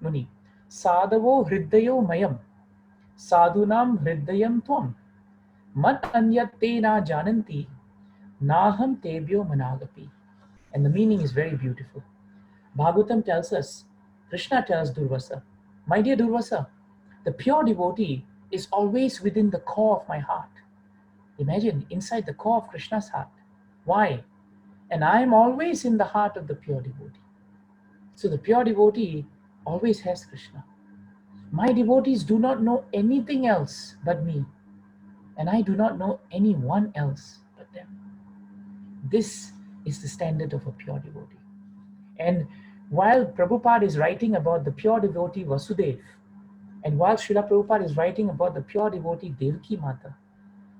Muni, Sadhavo hridayo mayam, sadhunam hridayam tvam, mat anyat te na jananti, naham tebyo managapi. And the meaning is very beautiful. Bhagavatam tells us, Krishna tells Durvasa, my dear Durvasa, the pure devotee is always within the core of my heart. Imagine, inside the core of Krishna's heart. Why? And I am always in the heart of the pure devotee. So the pure devotee always has Krishna. My devotees do not know anything else but me, and I do not know anyone else but them. This is the standard of a pure devotee. And while Prabhupada is writing about the pure devotee Vasudeva, and while Srila Prabhupada is writing about the pure devotee Devaki Mata,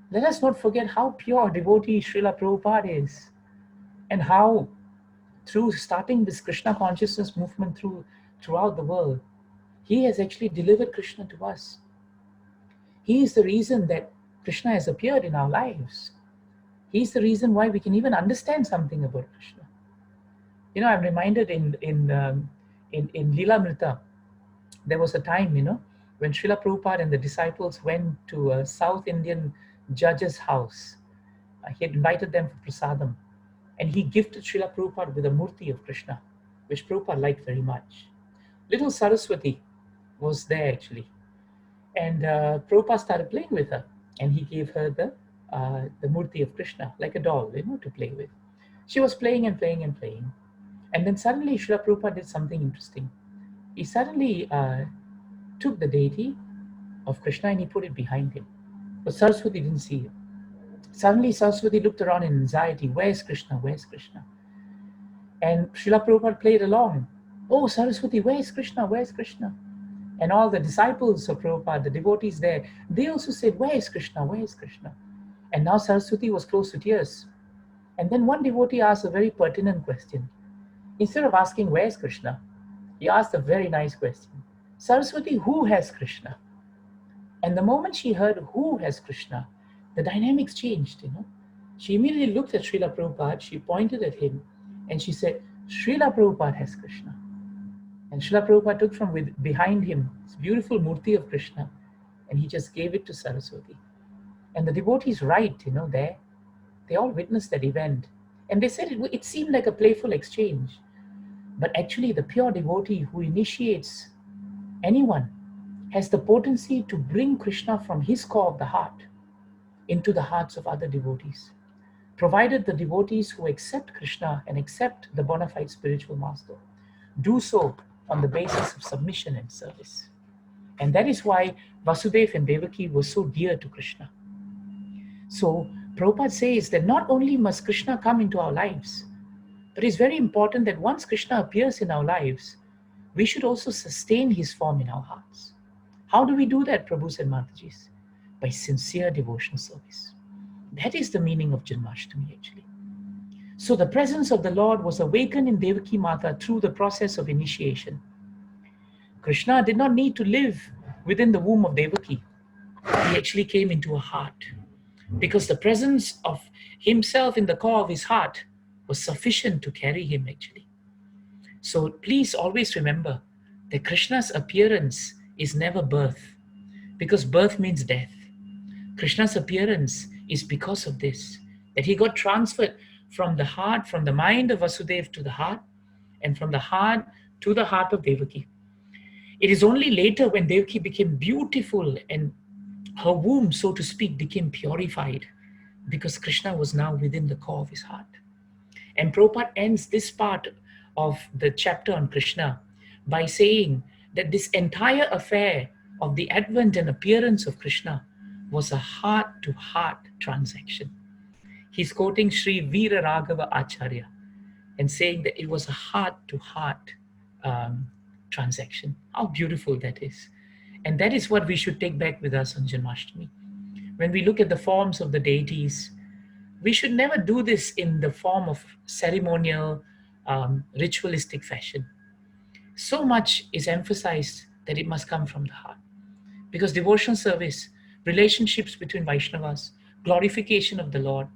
let us not forget how pure devotee Srila Prabhupada is, and how through starting this Krishna consciousness movement throughout the world, he has actually delivered Krishna to us. He is the reason that Krishna has appeared in our lives. He is the reason why we can even understand something about Krishna. You know, I'm reminded in Leela there was a time, when Srila Prabhupada and the disciples went to a South Indian judge's house. He had invited them for prasadam, and he gifted Srila Prabhupada with a murti of Krishna, which Prabhupada liked very much. Little Saraswati was there actually, and Prabhupada started playing with her, and he gave her the murti of Krishna, like a doll, to play with. She was playing and playing and playing, and then suddenly Srila Prabhupada did something interesting. He suddenly took the deity of Krishna and he put it behind him. But Saraswati didn't see it. Suddenly Saraswati looked around in anxiety. Where's Krishna? Where's Krishna? And Srila Prabhupada played along. Oh, Saraswati, where's Krishna? Where's Krishna? And all the disciples of Prabhupada, the devotees there, they also said, where is Krishna? Where is Krishna? And now Saraswati was close to tears. And then one devotee asked a very pertinent question. Instead of asking, where's Krishna? He asked a very nice question. Saraswati, who has Krishna? And the moment she heard who has Krishna, the dynamics changed, She immediately looked at Srila Prabhupada, she pointed at him, and she said, Srila Prabhupada has Krishna. And Srila Prabhupada took from behind him this beautiful murti of Krishna, and he just gave it to Saraswati. And the devotees right, there, they all witnessed that event. And they said it seemed like a playful exchange. But actually, the pure devotee who initiates anyone has the potency to bring Krishna from his core of the heart into the hearts of other devotees, provided the devotees who accept Krishna and accept the bona fide spiritual master do so on the basis of submission and service. And that is why Vasudeva and Devaki were so dear to Krishna. So Prabhupada says that not only must Krishna come into our lives, but it's very important that once Krishna appears in our lives, we should also sustain his form in our hearts. How do we do that, Prabhus and Matajis? By sincere devotional service. That is the meaning of Janmasthami actually. So the presence of the Lord was awakened in Devaki Mata through the process of initiation. Krishna did not need to live within the womb of Devaki. He actually came into her heart. because the presence of himself in the core of his heart was sufficient to carry him actually. So please always remember that Krishna's appearance is never birth, because birth means death. Krishna's appearance is because of this, that he got transferred from the heart, from the mind of Vasudeva to the heart, and from the heart to the heart of Devaki. It is only later when Devaki became beautiful and her womb, so to speak, became purified, because Krishna was now within the core of his heart. And Prabhupada ends this part of the chapter on Krishna by saying that this entire affair of the advent and appearance of Krishna was a heart-to-heart transaction. He's quoting Sri Veera Raghava Acharya and saying that it was a heart-to-heart transaction. How beautiful that is. And that is what we should take back with us on Janmasthami. When we look at the forms of the deities, we should never do this in the form of ceremonial, ritualistic fashion. So much is emphasized that it must come from the heart. Because devotional service, relationships between Vaishnavas, glorification of the Lord,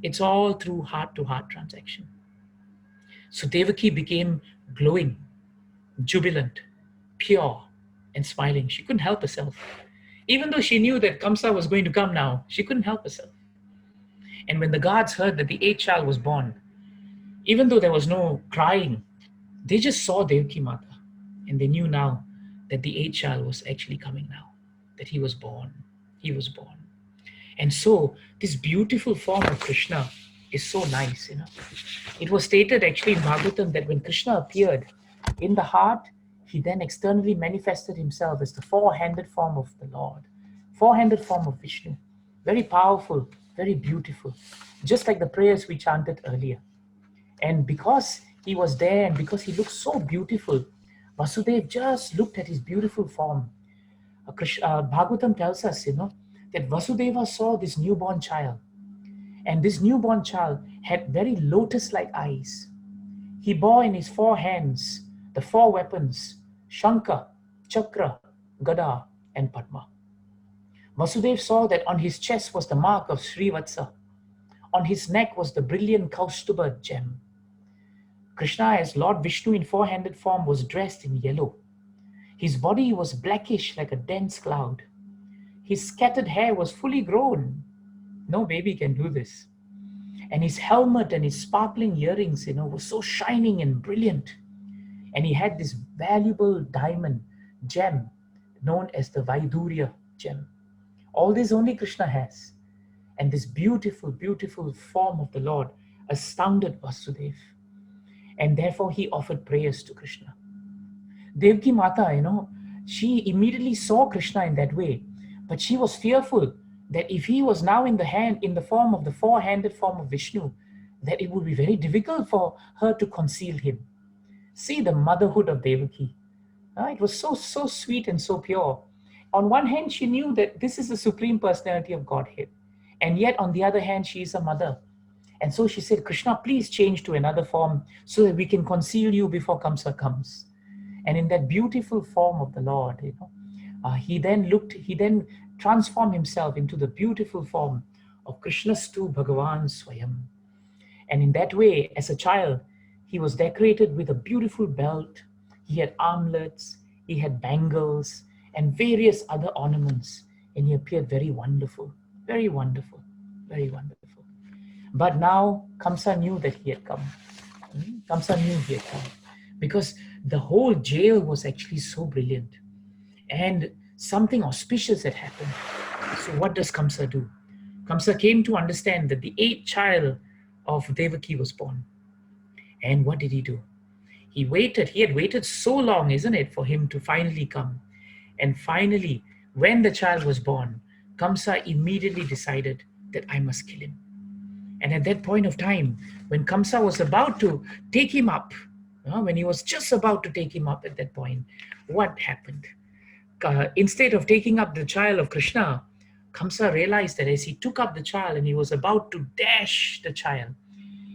it's all through heart-to-heart transaction. So Devaki became glowing, jubilant, pure, and smiling. She couldn't help herself. Even though she knew that Kamsa was going to come now, she couldn't help herself. And when the guards heard that the 8th child was born, even though there was no crying, they just saw Devaki Mata, and they knew now that the 8th child was actually coming now, that he was born. He was born. And so this beautiful form of Krishna is so nice, It was stated actually in Bhagavatam that when Krishna appeared in the heart, he then externally manifested himself as the four-handed form of the Lord, four-handed form of Vishnu. Very powerful, very beautiful, just like the prayers we chanted earlier. And because he was there and because he looked so beautiful, Vasudeva just looked at his beautiful form. Bhagavatam tells us, that Vasudeva saw this newborn child. And this newborn child had very lotus-like eyes. He bore in his 4 hands the 4 weapons, Shankha, Chakra, Gada, and Padma. Vasudeva saw that on his chest was the mark of Srivatsa. On his neck was the brilliant Kaustuba gem. Krishna, as Lord Vishnu in 4-handed form, was dressed in yellow. His body was blackish like a dense cloud. His scattered hair was fully grown. No baby can do this. And his helmet and his sparkling earrings, were so shining and brilliant. And he had this valuable diamond gem known as the Vaidurya gem. All this only Krishna has. And this beautiful, beautiful form of the Lord astounded Vasudeva. And therefore he offered prayers to Krishna. Devaki Mata, she immediately saw Krishna in that way. But she was fearful that if he was now in the form of the 4-handed form of Vishnu, that it would be very difficult for her to conceal him. See the motherhood of Devaki. It was so sweet and so pure. On one hand, she knew that this is the Supreme Personality of Godhead. And yet, on the other hand, she is a mother. And so she said, Krishna, please change to another form so that we can conceal you before Kamsa comes. And in that beautiful form of the Lord, he then transformed himself into the beautiful form of Krishnastu Bhagavan Swayam. And in that way, as a child, he was decorated with a beautiful belt. He had armlets, he had bangles, and various other ornaments. And he appeared very wonderful, very wonderful, very wonderful. But now Kamsa knew that he had come. Kamsa knew he had come because the whole jail was actually so brilliant. And something auspicious had happened. So what does Kamsa do? Kamsa came to understand that the 8th child of Devaki was born. And what did he do? He had waited so long, isn't it, for him to finally come. And finally, when the child was born, Kamsa immediately decided that I must kill him. And at that point of time, when Kamsa was about to take him up, when he was just about to take him up at that point, what happened? Instead of taking up the child of Krishna, Kamsa realized that as he took up the child and he was about to dash the child,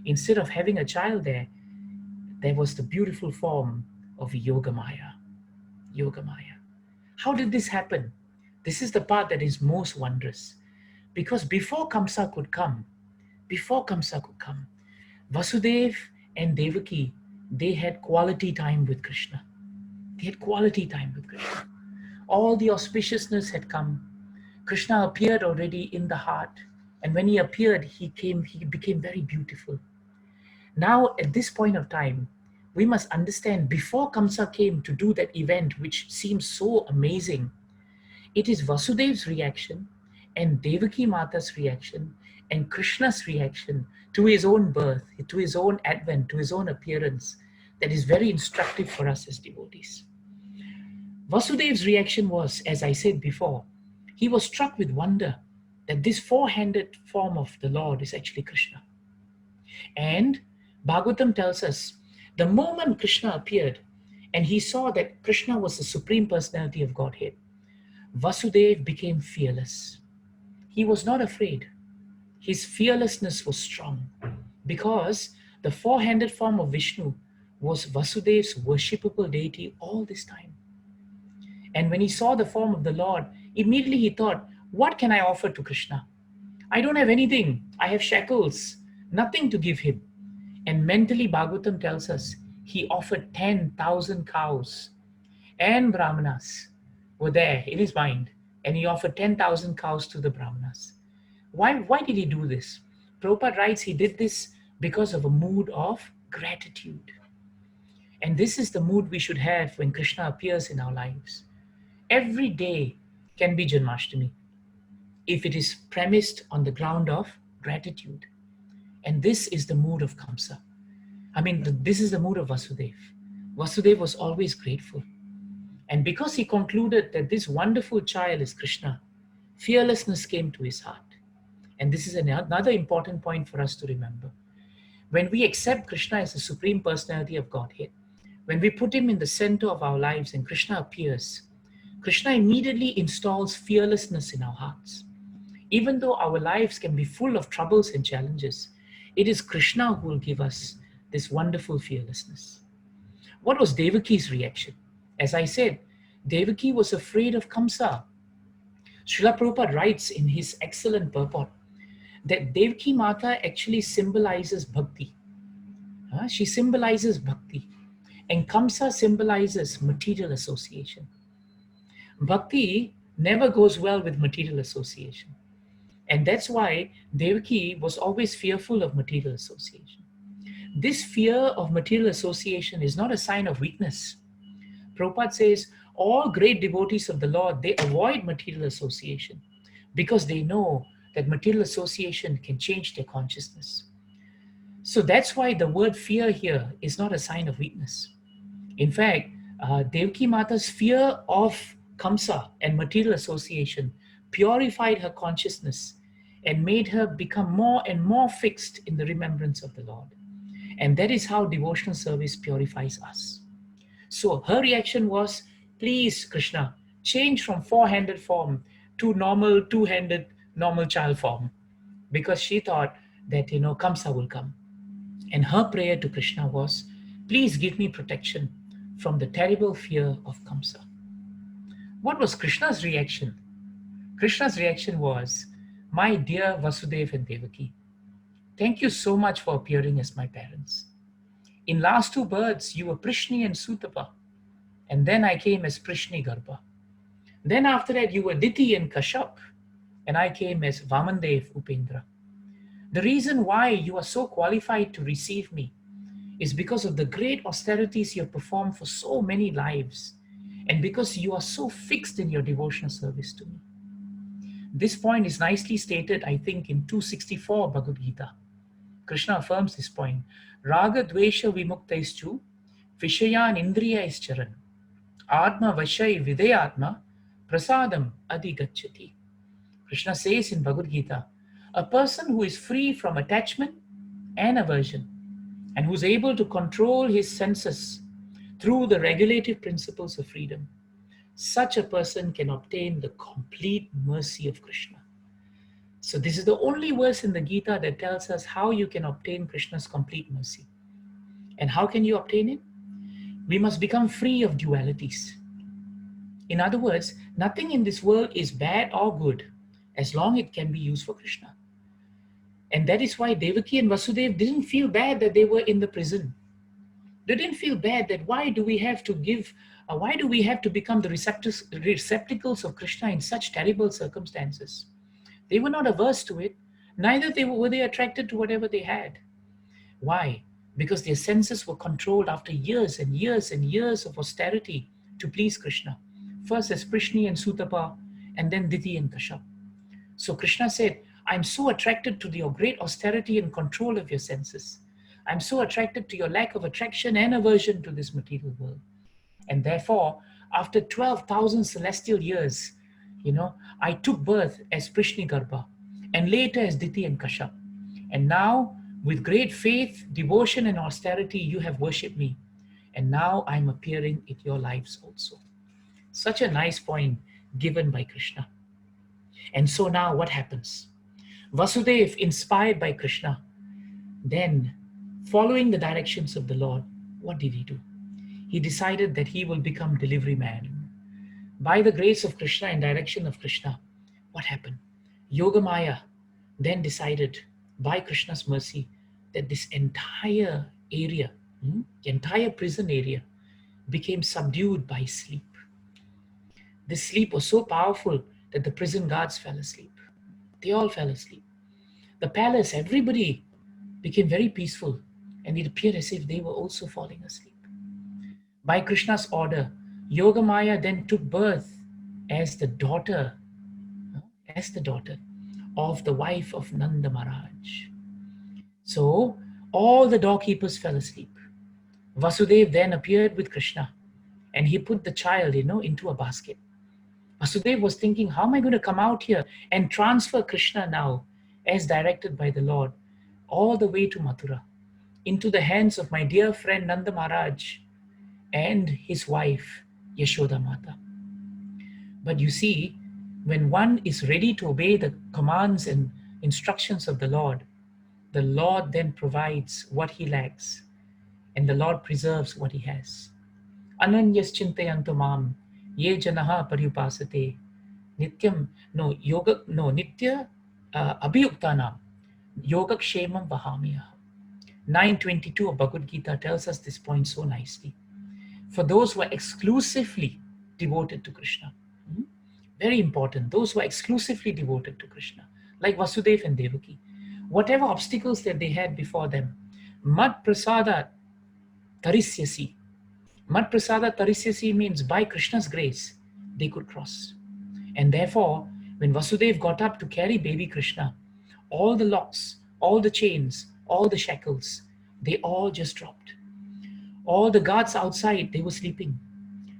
instead of having a child there was the beautiful form of Yogamaya. Yogamaya. How did this happen? This is the part that is most wondrous. Because before Kamsa could come, Vasudev and Devaki, they had quality time with Krishna. They had quality time with Krishna. All the auspiciousness had come. Krishna appeared already in the heart. And when he appeared, he became very beautiful. Now, at this point of time, we must understand before Kamsa came to do that event, which seems so amazing, it is Vasudev's reaction and Devaki Mata's reaction and Krishna's reaction to his own birth, to his own advent, to his own appearance that is very instructive for us as devotees. Vasudev's reaction was, as I said before, he was struck with wonder that this four-handed form of the Lord is actually Krishna. And Bhagavatam tells us, the moment Krishna appeared and he saw that Krishna was the Supreme Personality of Godhead, Vasudev became fearless. He was not afraid. His fearlessness was strong because the four-handed form of Vishnu was Vasudev's worshipable deity all this time. And when he saw the form of the Lord, immediately he thought, what can I offer to Krishna? I don't have anything. I have shackles, nothing to give him. And mentally, Bhagavatam tells us, he offered 10,000 cows, and Brahmanas were there in his mind. And he offered 10,000 cows to the Brahmanas. Why did he do this? Prabhupada writes he did this because of a mood of gratitude. And this is the mood we should have when Krishna appears in our lives. Every day can be Janmasthami if it is premised on the ground of gratitude. And this is the mood of Kamsa. This is the mood of Vasudev. Vasudev was always grateful. And because he concluded that this wonderful child is Krishna, fearlessness came to his heart. And this is another important point for us to remember. When we accept Krishna as the Supreme Personality of Godhead, when we put him in the center of our lives and Krishna appears, Krishna immediately installs fearlessness in our hearts. Even though our lives can be full of troubles and challenges, it is Krishna who will give us this wonderful fearlessness. What was Devaki's reaction? As I said, Devaki was afraid of Kamsa. Srila Prabhupada writes in his excellent purport that Devaki Mata actually symbolizes bhakti. She symbolizes bhakti. And Kamsa symbolizes material association. Bhakti never goes well with material association. And that's why Devaki was always fearful of material association. This fear of material association is not a sign of weakness. Prabhupada says all great devotees of the Lord, they avoid material association because they know that material association can change their consciousness. So that's why the word fear here is not a sign of weakness. In fact, Devaki Mata's fear of Kamsa and material association purified her consciousness and made her become more and more fixed in the remembrance of the Lord. And that is how devotional service purifies us. So her reaction was, please, Krishna, change from four-handed form to normal, two-handed, normal child form. Because she thought that, Kamsa will come. And her prayer to Krishna was, please give me protection from the terrible fear of Kamsa. What was Krishna's reaction? Krishna's reaction was, my dear Vasudeva and Devaki, thank you so much for appearing as my parents. In last two births, you were Prishni and Sutapa. And then I came as Prishni Garbha. Then after that, you were Diti and Kashyap. And I came as Vamandev Upendra. The reason why you are so qualified to receive me is because of the great austerities you have performed for so many lives, and because you are so fixed in your devotional service to me. This point is nicely stated, I think, in 264 Bhagavad Gita. Krishna affirms this point. Raga dvesha vimuktaischu vishayan indriyaischaran atma vashai videyatma prasadam adhigacchati. Krishna says in Bhagavad Gita, a person who is free from attachment and aversion and who is able to control his senses through the regulative principles of freedom, such a person can obtain the complete mercy of Krishna. So this is the only verse in the Gita that tells us how you can obtain Krishna's complete mercy. And how can you obtain it? We must become free of dualities. In other words, nothing in this world is bad or good. as long it can be used for Krishna. And that is why Devaki and Vasudev didn't feel bad that they were in the prison. They didn't feel bad that why do we have to become the receptacles of Krishna in such terrible circumstances? They were not averse to it, neither were they attracted to whatever they had. Why? Because their senses were controlled after years and years and years of austerity to please Krishna. First as Prishni and Sutapa, and then Diti and Kashyap. So Krishna said, I'm so attracted to your great austerity and control of your senses. I'm so attracted to your lack of attraction and aversion to this material world. And therefore, after 12,000 celestial years, I took birth as Prishni Garbha, and later as Diti and Kashyap. And now, with great faith, devotion, and austerity, you have worshipped me. And now I'm appearing in your lives also. Such a nice point given by Krishna. And so now what happens? Vasudev, inspired by Krishna, then following the directions of the Lord, what did he do? He decided that he will become delivery man. By the grace of Krishna and direction of Krishna, what happened? Yogamaya then decided, by Krishna's mercy, that this entire area, the entire prison area, became subdued by sleep. This sleep was so powerful that the prison guards fell asleep. They all fell asleep. The palace, everybody became very peaceful, and it appeared as if they were also falling asleep. By Krishna's order, Yogamaya then took birth as the daughter of the wife of Nanda Maharaj. So all the doorkeepers fell asleep. Vasudev then appeared with Krishna, and he put the child, into a basket. Vasudev was thinking, how am I going to come out here and transfer Krishna now, as directed by the Lord, all the way to Mathura, into the hands of my dear friend Nanda Maharaj and his wife, Yashoda Mata. But you see, when one is ready to obey the commands and instructions of the Lord then provides what he lacks, and the Lord preserves what he has. Ananyas chintayantu mam, ye janaha paryupasate, nitya abhiyuktanam, yoga kshemam vahamya. 9:22 of Bhagavad Gita tells us this point so nicely. For those who are exclusively devoted to Krishna, very important, those who are exclusively devoted to Krishna, like Vasudev and Devaki, whatever obstacles that they had before them, Mad Prasada Tarisyasi. Mad Prasada Tarisyasi means by Krishna's grace, they could cross. And therefore, when Vasudev got up to carry baby Krishna, all the locks, all the chains, all the shackles, they all just dropped. All the guards outside, they were sleeping.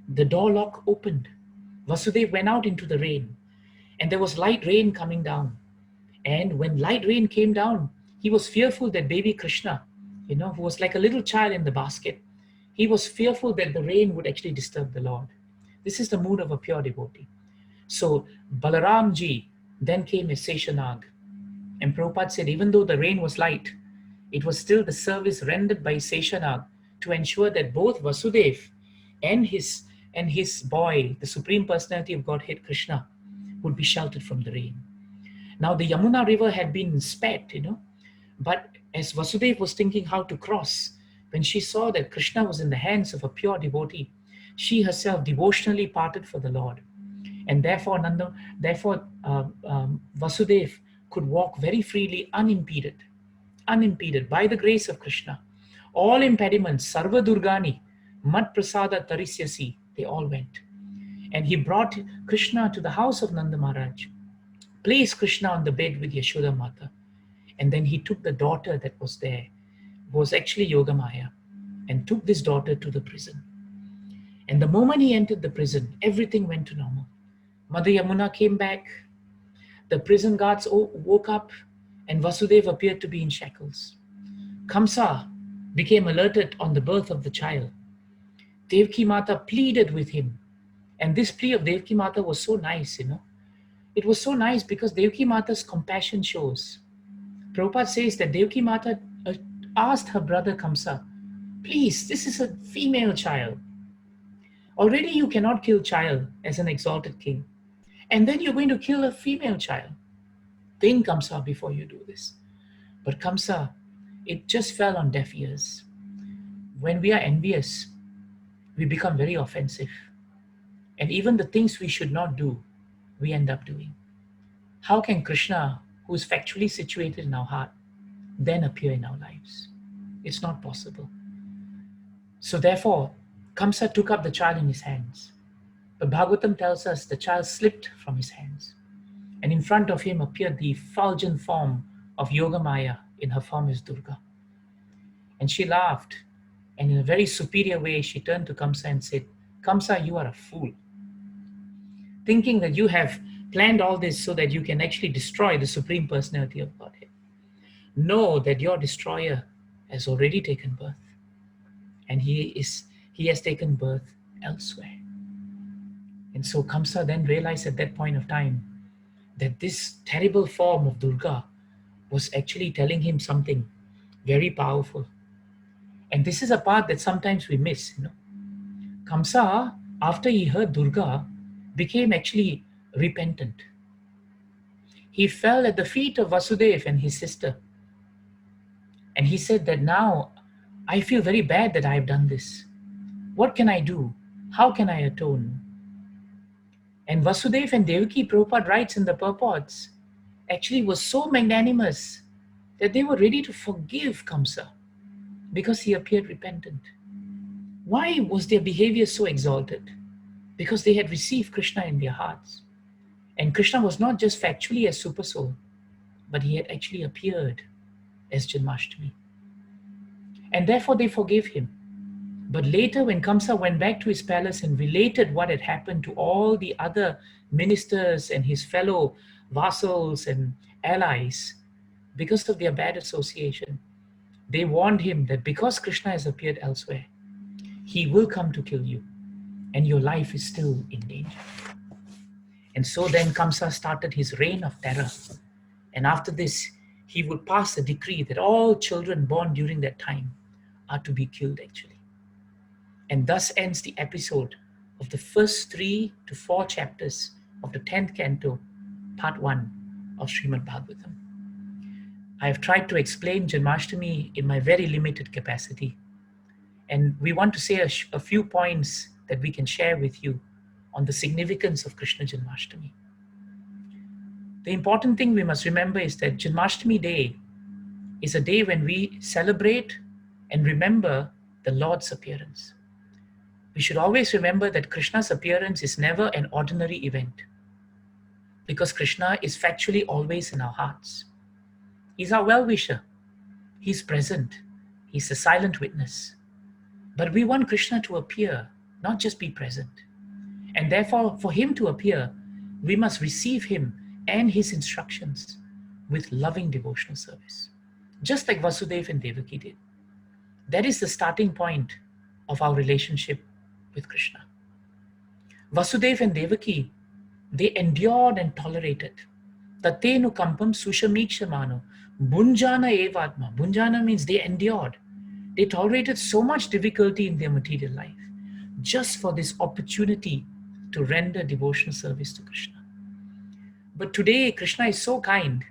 The door lock opened. Vasudev went out into the rain, and there was light rain coming down. And when light rain came down, he was fearful that baby Krishna, who was like a little child in the basket, he was fearful that the rain would actually disturb the Lord. This is the mood of a pure devotee. So Balaramji then came as Seshanag. And Prabhupada said, even though the rain was light, it was still the service rendered by Seshanag to ensure that both Vasudev and his boy, the Supreme Personality of Godhead Krishna, would be sheltered from the rain. Now the Yamuna river had been spat, but as Vasudev was thinking how to cross, when she saw that Krishna was in the hands of a pure devotee, she herself devotionally parted for the Lord. And therefore, Vasudev could walk very freely, unimpeded by the grace of Krishna. All impediments, Sarva Durgani, Mad Prasada Tarisyasi, they all went. And he brought Krishna to the house of Nanda Maharaj, placed Krishna on the bed with Yashoda Mata, and then he took the daughter that was there, was actually Yogamaya, and took this daughter to the prison. And the moment he entered the prison, everything went to normal. Mother Yamuna came back, the prison guards woke up, and Vasudev appeared to be in shackles. Kamsa became alerted on the birth of the child. Devaki Mata pleaded with him, and this plea of Devaki Mata was so nice, It was so nice because Devaki Mata's compassion shows. Prabhupada says that Devaki Mata asked her brother Kamsa, please, this is a female child. Already you cannot kill child as an exalted king. And then you're going to kill a female child. think, Kamsa, before you do this. But Kamsa, it just fell on deaf ears. When we are envious, we become very offensive. And even the things we should not do, we end up doing. How can Krishna, who is factually situated in our heart, then appear in our lives? It's not possible. So therefore, Kamsa took up the child in his hands. But Bhagavatam tells us the child slipped from his hands. And in front of him appeared the effulgent form of Yogamaya in her form as Durga. And she laughed. And in a very superior way, she turned to Kamsa and said, Kamsa, you are a fool. Thinking that you have planned all this so that you can actually destroy the Supreme Personality of Godhead. Know that your destroyer has already taken birth. And he has taken birth elsewhere. And so Kamsa then realized at that point of time that this terrible form of Durga was actually telling him something very powerful. And this is a part that sometimes we miss. Kamsa, after he heard Durga, became actually repentant. He fell at the feet of Vasudeva and his sister. And he said that now I feel very bad that I have done this. What can I do? How can I atone? And Vasudeva and Devaki, Prabhupada writes in the purports, actually was so magnanimous that they were ready to forgive Kamsa because he appeared repentant. Why was their behavior so exalted? Because they had received Krishna in their hearts. And Krishna was not just factually as Super Soul, but he had actually appeared as Janmasthami. And therefore they forgave him. But later when Kamsa went back to his palace and related what had happened to all the other ministers and his fellow vassals and allies, because of their bad association, they warned him that because Krishna has appeared elsewhere, he will come to kill you and your life is still in danger. And so then Kamsa started his reign of terror. And after this, he would pass a decree that all children born during that time are to be killed actually. And thus ends the episode of the first 3 to 4 chapters of the 10th canto, part 1 of Srimad Bhagavatam. I have tried to explain Janmashtami in my very limited capacity. And we want to say a few points that we can share with you on the significance of Krishna Janmashtami. The important thing we must remember is that Janmashtami Day is a day when we celebrate and remember the Lord's appearance. We should always remember that Krishna's appearance is never an ordinary event, because Krishna is factually always in our hearts. He's our well-wisher. He's present. He's a silent witness. But we want Krishna to appear, not just be present. And therefore, for him to appear, we must receive him and his instructions with loving devotional service, just like Vasudeva and Devaki did. That is the starting point of our relationship with Krishna. Vasudeva and Devaki, they endured and tolerated. Tatenu kampam sushamikshmano bunjana evatma. Bunjana means they endured. They tolerated so much difficulty in their material life just for this opportunity to render devotional service to Krishna. But today, Krishna is so kind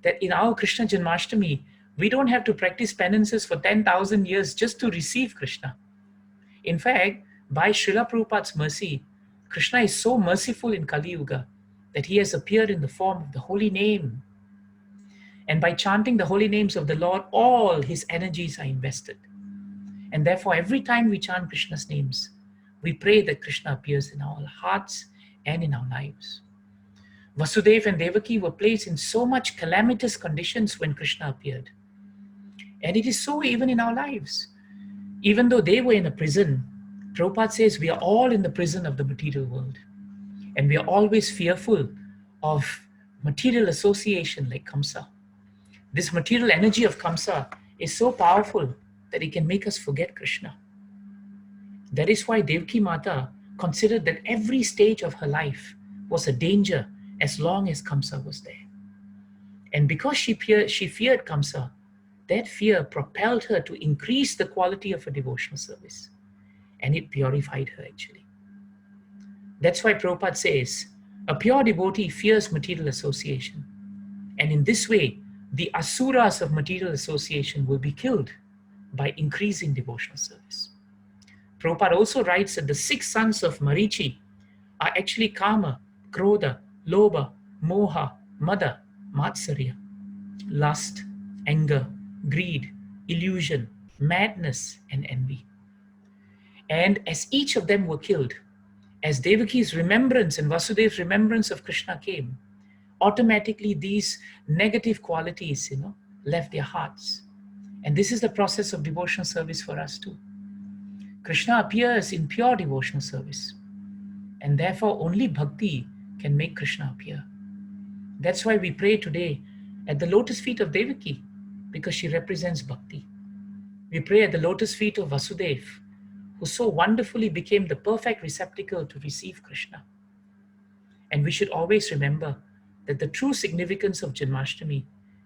that in our Krishna Janmashtami, we don't have to practice penances for 10,000 years just to receive Krishna. In fact, by Srila Prabhupada's mercy, Krishna is so merciful in Kali Yuga that he has appeared in the form of the holy name. And by chanting the holy names of the Lord, all his energies are invested. And therefore, every time we chant Krishna's names, we pray that Krishna appears in our hearts and in our lives. Vasudeva and Devaki were placed in so much calamitous conditions when Krishna appeared. And it is so even in our lives. Even though they were in a prison, Prabhupada says we are all in the prison of the material world. And we are always fearful of material association like Kamsa. This material energy of Kamsa is so powerful that it can make us forget Krishna. That is why Devaki Mata considered that every stage of her life was a danger as long as Kamsa was there. And because she feared Kamsa, that fear propelled her to increase the quality of her devotional service. And it purified her actually. That's why Prabhupada says, a pure devotee fears material association. And in this way, the asuras of material association will be killed by increasing devotional service. Prabhupada also writes that the 6 sons of Marichi are actually Kama, Krodha, Lobha, Moha, Mada, Matsarya, lust, anger, greed, illusion, madness, and envy. And as each of them were killed, as Devaki's remembrance and Vasudev's remembrance of Krishna came, automatically these negative qualities, left their hearts. And this is the process of devotional service for us too. Krishna appears in pure devotional service, and therefore only bhakti can make Krishna appear. That's why we pray today at the lotus feet of Devaki, because she represents bhakti. We pray at the lotus feet of Vasudev, who so wonderfully became the perfect receptacle to receive Krishna. And we should always remember that the true significance of Janmashtami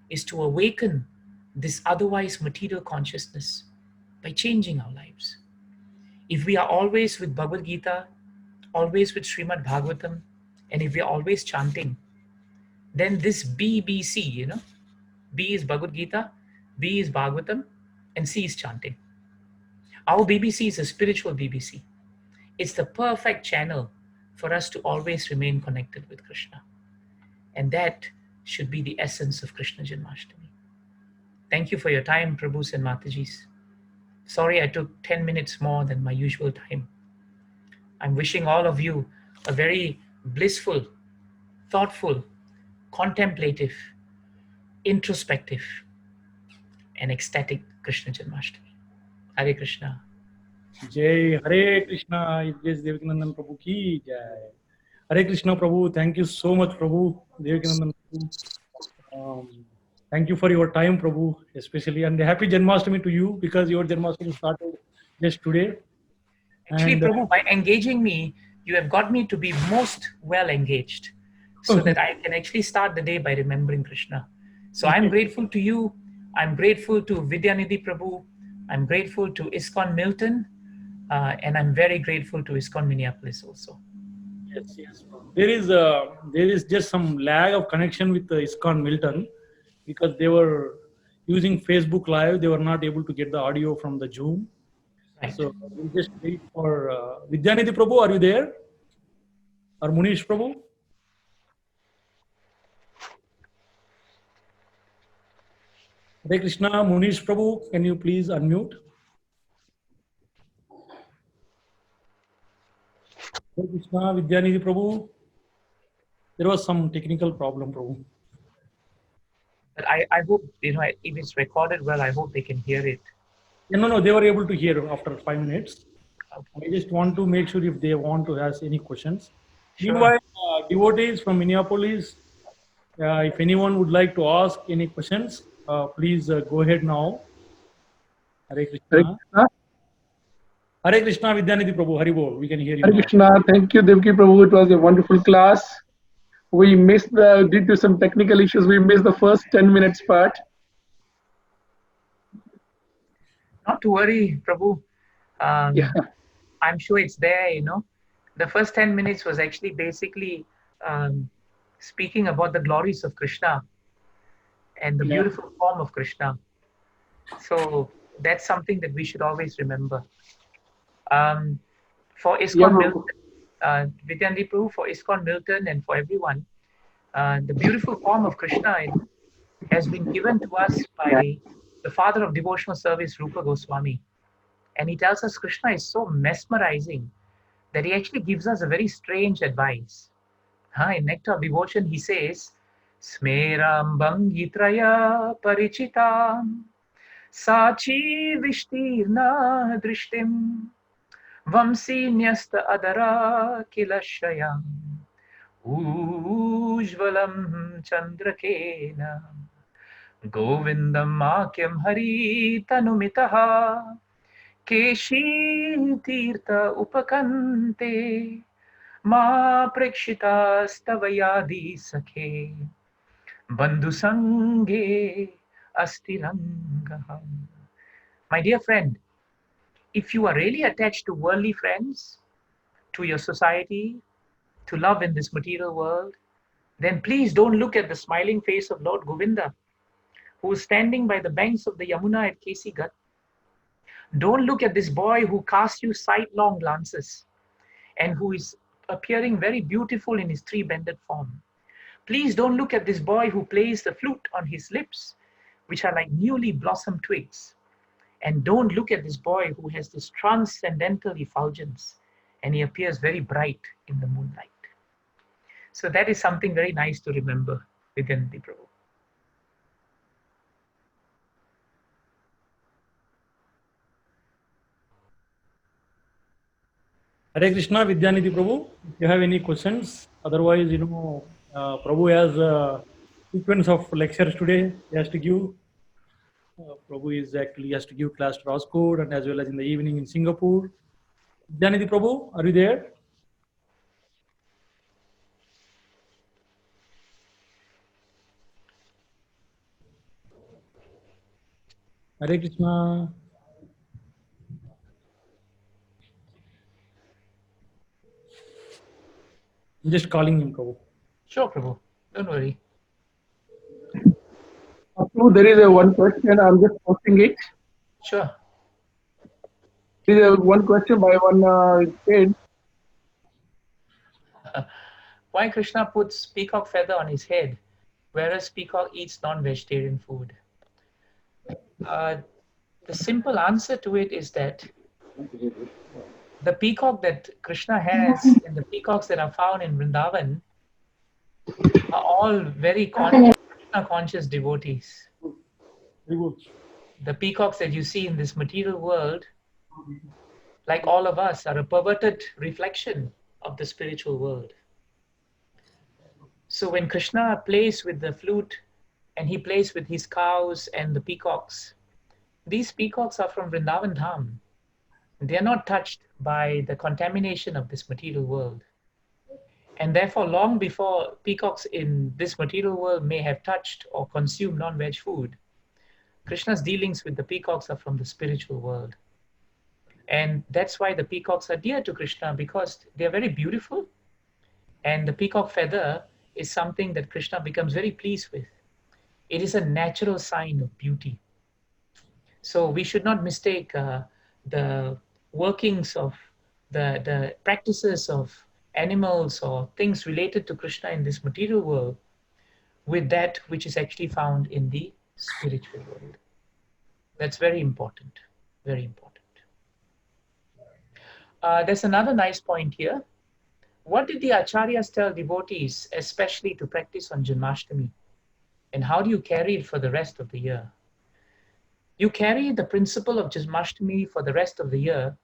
is to awaken this otherwise material consciousness by changing our lives. If we are always with Bhagavad Gita, always with Srimad Bhagavatam, and if we are always chanting, then this BBC, B is Bhagavad Gita, B is Bhagavatam, and C is chanting. Our BBC is a spiritual BBC. It's the perfect channel for us to always remain connected with Krishna. And that should be the essence of Krishna Janmashtami. Thank you for your time, Prabhus and Matajis. Sorry I took 10 minutes more than my usual time. I'm wishing all of you a very blissful, thoughtful, contemplative, introspective, and ecstatic Krishna Janmashtami. Hare Krishna. Jai Hare Krishna. Yes, Devakinandan Prabhu ki Jai. Hare Krishna Prabhu. Thank you so much, Prabhu. Devakinandan Prabhu. Thank you for your time, Prabhu, especially. And happy Janmashtami to you, because your Janmashtami started just today. Actually, Prabhu, by engaging me, you have got me to be most well engaged, so that I can actually start the day by remembering Krishna. So I'm grateful to you. I'm grateful to Vidyanidhi Prabhu. I'm grateful to ISKCON Milton. And I'm very grateful to ISKCON Minneapolis also. Yes, yes. There is just some lag of connection with ISKCON Milton, because they were using Facebook Live. They were not able to get the audio from the Zoom. Right. So we'll just wait for Vidyanidhi Prabhu. Are you there? Or Munish Prabhu? Hare Krishna. Munish Prabhu, can you please unmute? Hare Krishna. Vidyanidhi Prabhu. There was some technical problem, Prabhu. But I hope, if it's recorded well, I hope they can hear it. No, they were able to hear after 5 minutes. Okay. I just want to make sure if they want to ask any questions. Sure. Meanwhile, devotees from Minneapolis, if anyone would like to ask any questions, please go ahead now. Hare Krishna. Hare Krishna, Vidyanidhi Prabhu. Hari Bol. We can hear you. Hare Krishna. Thank you, Devaki Prabhu. It was a wonderful class. We missed due to some technical issues, we missed the first 10 minutes part. Not to worry, Prabhu. Yeah. I'm sure it's there, The first 10 minutes was actually basically speaking about the glories of Krishna and the beautiful form of Krishna. So that's something that we should always remember. For ISKCON Milton, Vidyanidhi Prabhu, for ISKCON Milton and for everyone, the beautiful form of Krishna has been given to us by the father of devotional service, Rupa Goswami. And he tells us Krishna is so mesmerizing that he actually gives us a very strange advice. In Nectar of Devotion, he says, Smeram Bangitraya Parichitam Sachi Vishtirna Drishtim Vamsi Nyasta Adara Kilashayam Ujvalam Chandrakena Govindam Makyam Hari Tanumitaha Keshi Tirtha Upakante Ma Prekshita Stavayadi Sakhe Bandhu Sange Astiranga. My dear friend, if you are really attached to worldly friends, to your society, to love in this material world, then please don't look at the smiling face of Lord Govinda, who is standing by the banks of the Yamuna at Kesigat. Don't look at this boy who casts you sidelong glances and who is appearing very beautiful in his three-bended form. Please don't look at this boy who plays the flute on his lips, which are like newly blossomed twigs. And don't look at this boy who has this transcendental effulgence and he appears very bright in the moonlight. So that is something very nice to remember within the Prabhu. Hare Krishna, Vidyanidhi Prabhu. If you have any questions, otherwise, Prabhu has a sequence of lectures today. He has to give. Prabhu has to give class to Roscoe and as well as in the evening in Singapore. Vidyanidhi Prabhu, are you there? Hare Krishna. I'm just calling him, Prabhu. Sure, Prabhu. Don't worry. Prabhu, there is one question. I'm just posting it. Sure. There is one question by one kid. Why Krishna puts peacock feather on his head, whereas peacock eats non-vegetarian food? The simple answer to it is that the peacock that Krishna has and the peacocks that are found in Vrindavan are all very Krishna-conscious devotees. The peacocks that you see in this material world, like all of us, are a perverted reflection of the spiritual world. So when Krishna plays with the flute and he plays with his cows and the peacocks, these peacocks are from Vrindavan Dham. They are not touched by the contamination of this material world. And therefore, long before peacocks in this material world may have touched or consumed non-veg food, Krishna's dealings with the peacocks are from the spiritual world. And that's why the peacocks are dear to Krishna, because they are very beautiful. And the peacock feather is something that Krishna becomes very pleased with. It is a natural sign of beauty. So we should not mistake the workings of the practices of animals or things related to Krishna in this material world with that which is actually found in the spiritual world. That's very important, very important. There's another nice point here. What did the acharyas tell devotees, especially to practice on Janmashtami? And how do you carry it for the rest of the year? You carry the principle of Janmashtami for the rest of the year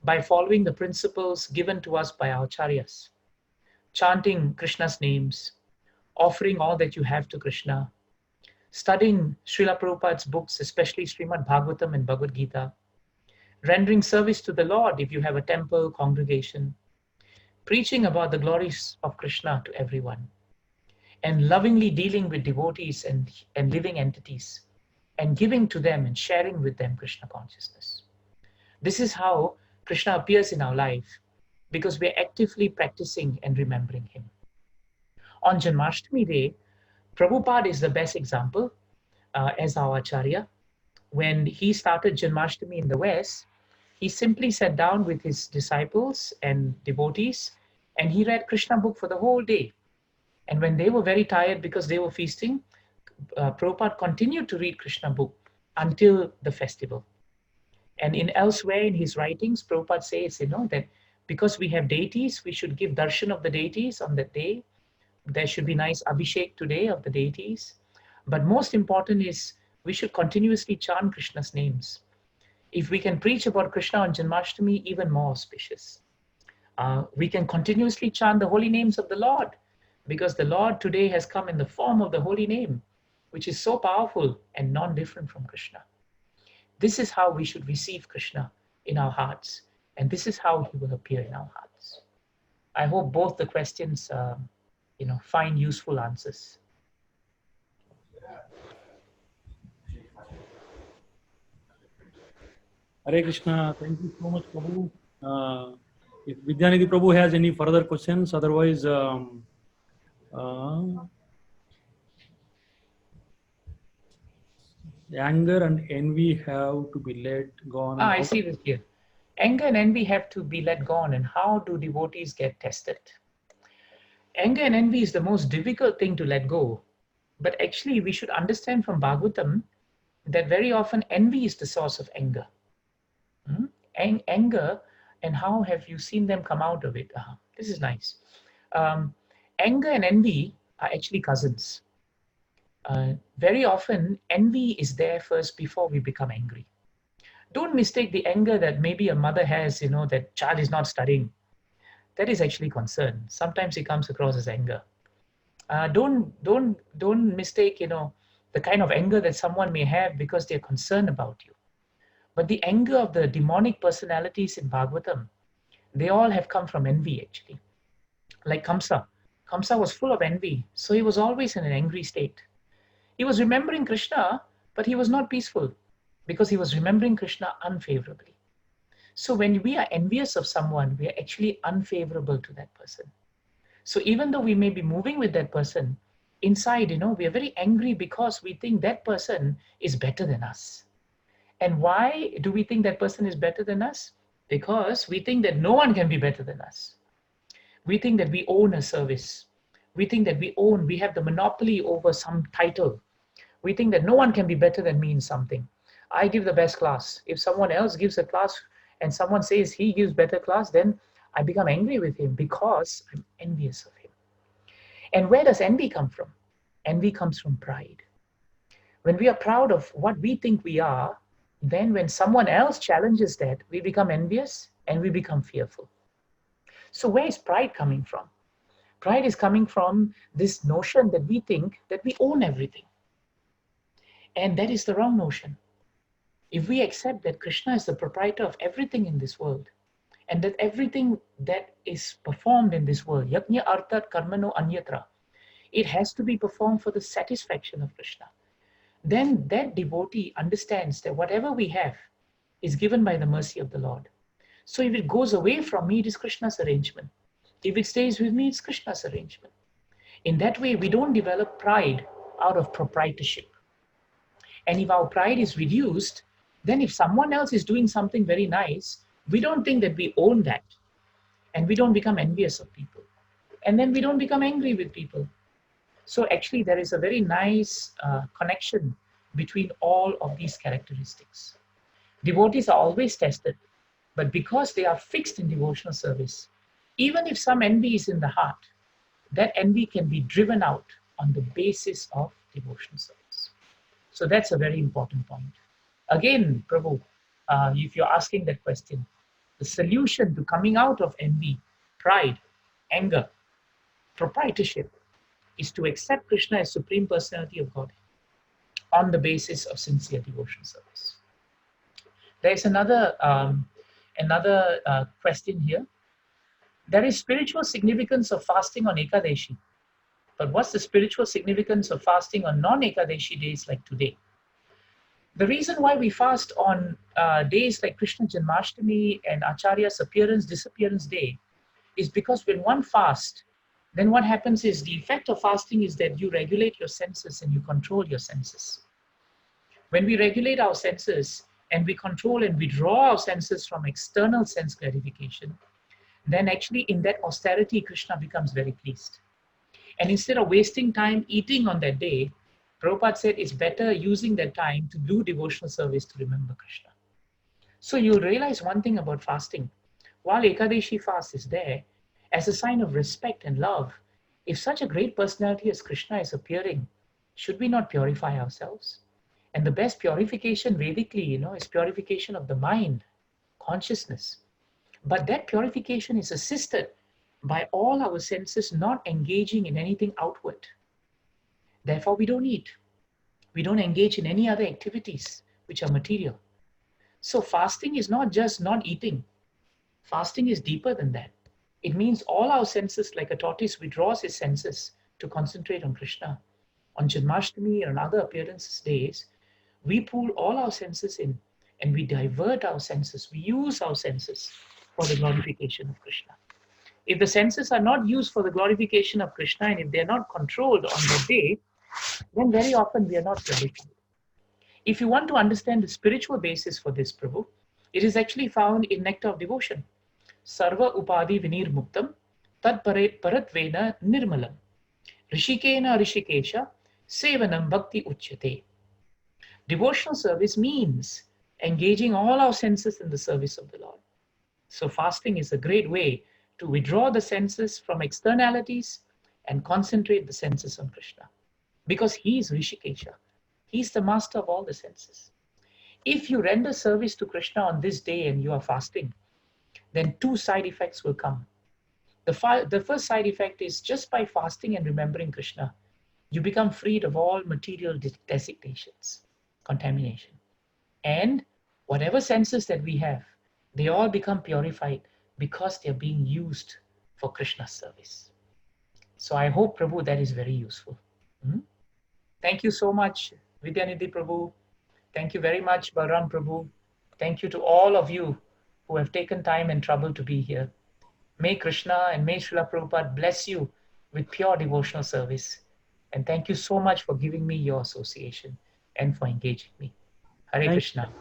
by following the principles given to us by our acharyas. Chanting Krishna's names, offering all that you have to Krishna, studying Srila Prabhupada's books, especially Srimad Bhagavatam and Bhagavad Gita, rendering service to the Lord if you have a temple congregation, preaching about the glories of Krishna to everyone, and lovingly dealing with devotees and living entities, and giving to them and sharing with them Krishna consciousness. This is how Krishna appears in our life, because we are actively practicing and remembering him. On Janmashtami Day, Prabhupada is the best example as our Acharya. When he started Janmashtami in the West, he simply sat down with his disciples and devotees, and he read Krishna book for the whole day. And when they were very tired because they were feasting, Prabhupada continued to read Krishna book until the festival. And in elsewhere in his writings, Prabhupada says, that because we have deities, we should give darshan of the deities on that day. There should be nice abhishek today of the deities. But most important is we should continuously chant Krishna's names. If we can preach about Krishna on Janmashtami, even more auspicious. We can continuously chant the holy names of the Lord, because the Lord today has come in the form of the holy name, which is so powerful and non-different from Krishna. This is how we should receive Krishna in our hearts, and this is how he will appear in our hearts. I hope both the questions find useful answers. Hare Krishna, thank you so much, Prabhu. If Vidyanidhi Prabhu has any further questions, otherwise Anger and envy have to be let gone. And I how see this here. Anger and envy have to be let go on. And how do devotees get tested? Anger and envy is the most difficult thing to let go. But actually, we should understand from Bhagavatam that very often envy is the source of anger. Anger, and how have you seen them come out of it? This is nice. Anger and envy are actually cousins. Very often, envy is there first before we become angry. Don't mistake the anger that maybe a mother has, that child is not studying. That is actually concern. Sometimes it comes across as anger. Don't mistake, the kind of anger that someone may have because they're concerned about you. But the anger of the demonic personalities in Bhagavatam, they all have come from envy actually. Like Kamsa. Kamsa was full of envy, so he was always in an angry state. He was remembering Krishna, but he was not peaceful because he was remembering Krishna unfavorably. So when we are envious of someone, we are actually unfavorable to that person. So even though we may be moving with that person, inside, we are very angry because we think that person is better than us. And why do we think that person is better than us? Because we think that no one can be better than us. We think that we own a service. We think that we have the monopoly over some title. We think that no one can be better than me in something. I give the best class. If someone else gives a class and someone says he gives better class, then I become angry with him because I'm envious of him. And where does envy come from? Envy comes from pride. When we are proud of what we think we are, then when someone else challenges that, we become envious and we become fearful. So where is pride coming from? Pride is coming from this notion that we think that we own everything. And that is the wrong notion. If we accept that Krishna is the proprietor of everything in this world, and that everything that is performed in this world, yajna arthat karmano anyatra, it has to be performed for the satisfaction of Krishna, then that devotee understands that whatever we have is given by the mercy of the Lord. So if it goes away from me, it is Krishna's arrangement. If it stays with me, it's Krishna's arrangement. In that way, we don't develop pride out of proprietorship. And if our pride is reduced, then if someone else is doing something very nice, we don't think that we own that. And we don't become envious of people. And then we don't become angry with people. So actually, there is a very nice connection between all of these characteristics. Devotees are always tested, but because they are fixed in devotional service, even if some envy is in the heart, that envy can be driven out on the basis of devotional service. So that's a very important point. Again, Prabhu, if you're asking that question, the solution to coming out of envy, pride, anger, proprietorship is to accept Krishna as Supreme Personality of Godhead on the basis of sincere devotional service. There's another question here. There is spiritual significance of fasting on Ekadashi, but what's the spiritual significance of fasting on non-Ekadashi days like today? The reason why we fast on days like Krishna Janmasthami and Acharya's disappearance day is because when one fasts, then what happens is the effect of fasting is that you regulate your senses and you control your senses. When we regulate our senses and we control and withdraw our senses from external sense gratification, then actually in that austerity, Krishna becomes very pleased. And instead of wasting time eating on that day, Prabhupada said it's better using that time to do devotional service to remember Krishna. So you'll realize one thing about fasting. While Ekadashi fast is there, as a sign of respect and love, if such a great personality as Krishna is appearing, should we not purify ourselves? And the best purification Vedically, is purification of the mind, consciousness. But that purification is assisted by all our senses not engaging in anything outward. Therefore, we don't eat. We don't engage in any other activities which are material. So fasting is not just not eating. Fasting is deeper than that. It means all our senses, like a tortoise withdraws his senses to concentrate on Krishna. On Janmashtami and other appearances days, we pull all our senses in and we divert our senses. We use our senses for the glorification of Krishna. If the senses are not used for the glorification of Krishna, and if they are not controlled on the day, then very often we are not glorified. If you want to understand the spiritual basis for this, Prabhu, it is actually found in Nectar of Devotion. Sarva upadi vinir muktam tad paratvena nirmalam rishikena rishikesha sevanam bhakti uchyate. Devotional service means engaging all our senses in the service of the Lord. So fasting is a great way to withdraw the senses from externalities and concentrate the senses on Krishna. Because he is Rishikesha. He is the master of all the senses. If you render service to Krishna on this day and you are fasting, then two side effects will come. The first side effect is just by fasting and remembering Krishna, you become freed of all material designations, contamination. And whatever senses that we have, they all become purified because they're being used for Krishna's service. So I hope, Prabhu, that is very useful. Thank you so much, Vidyanidhi Prabhu. Thank you very much, Balram Prabhu. Thank you to all of you who have taken time and trouble to be here. May Krishna and may Srila Prabhupada bless you with pure devotional service. And thank you so much for giving me your association and for engaging me. Hare Thank Krishna.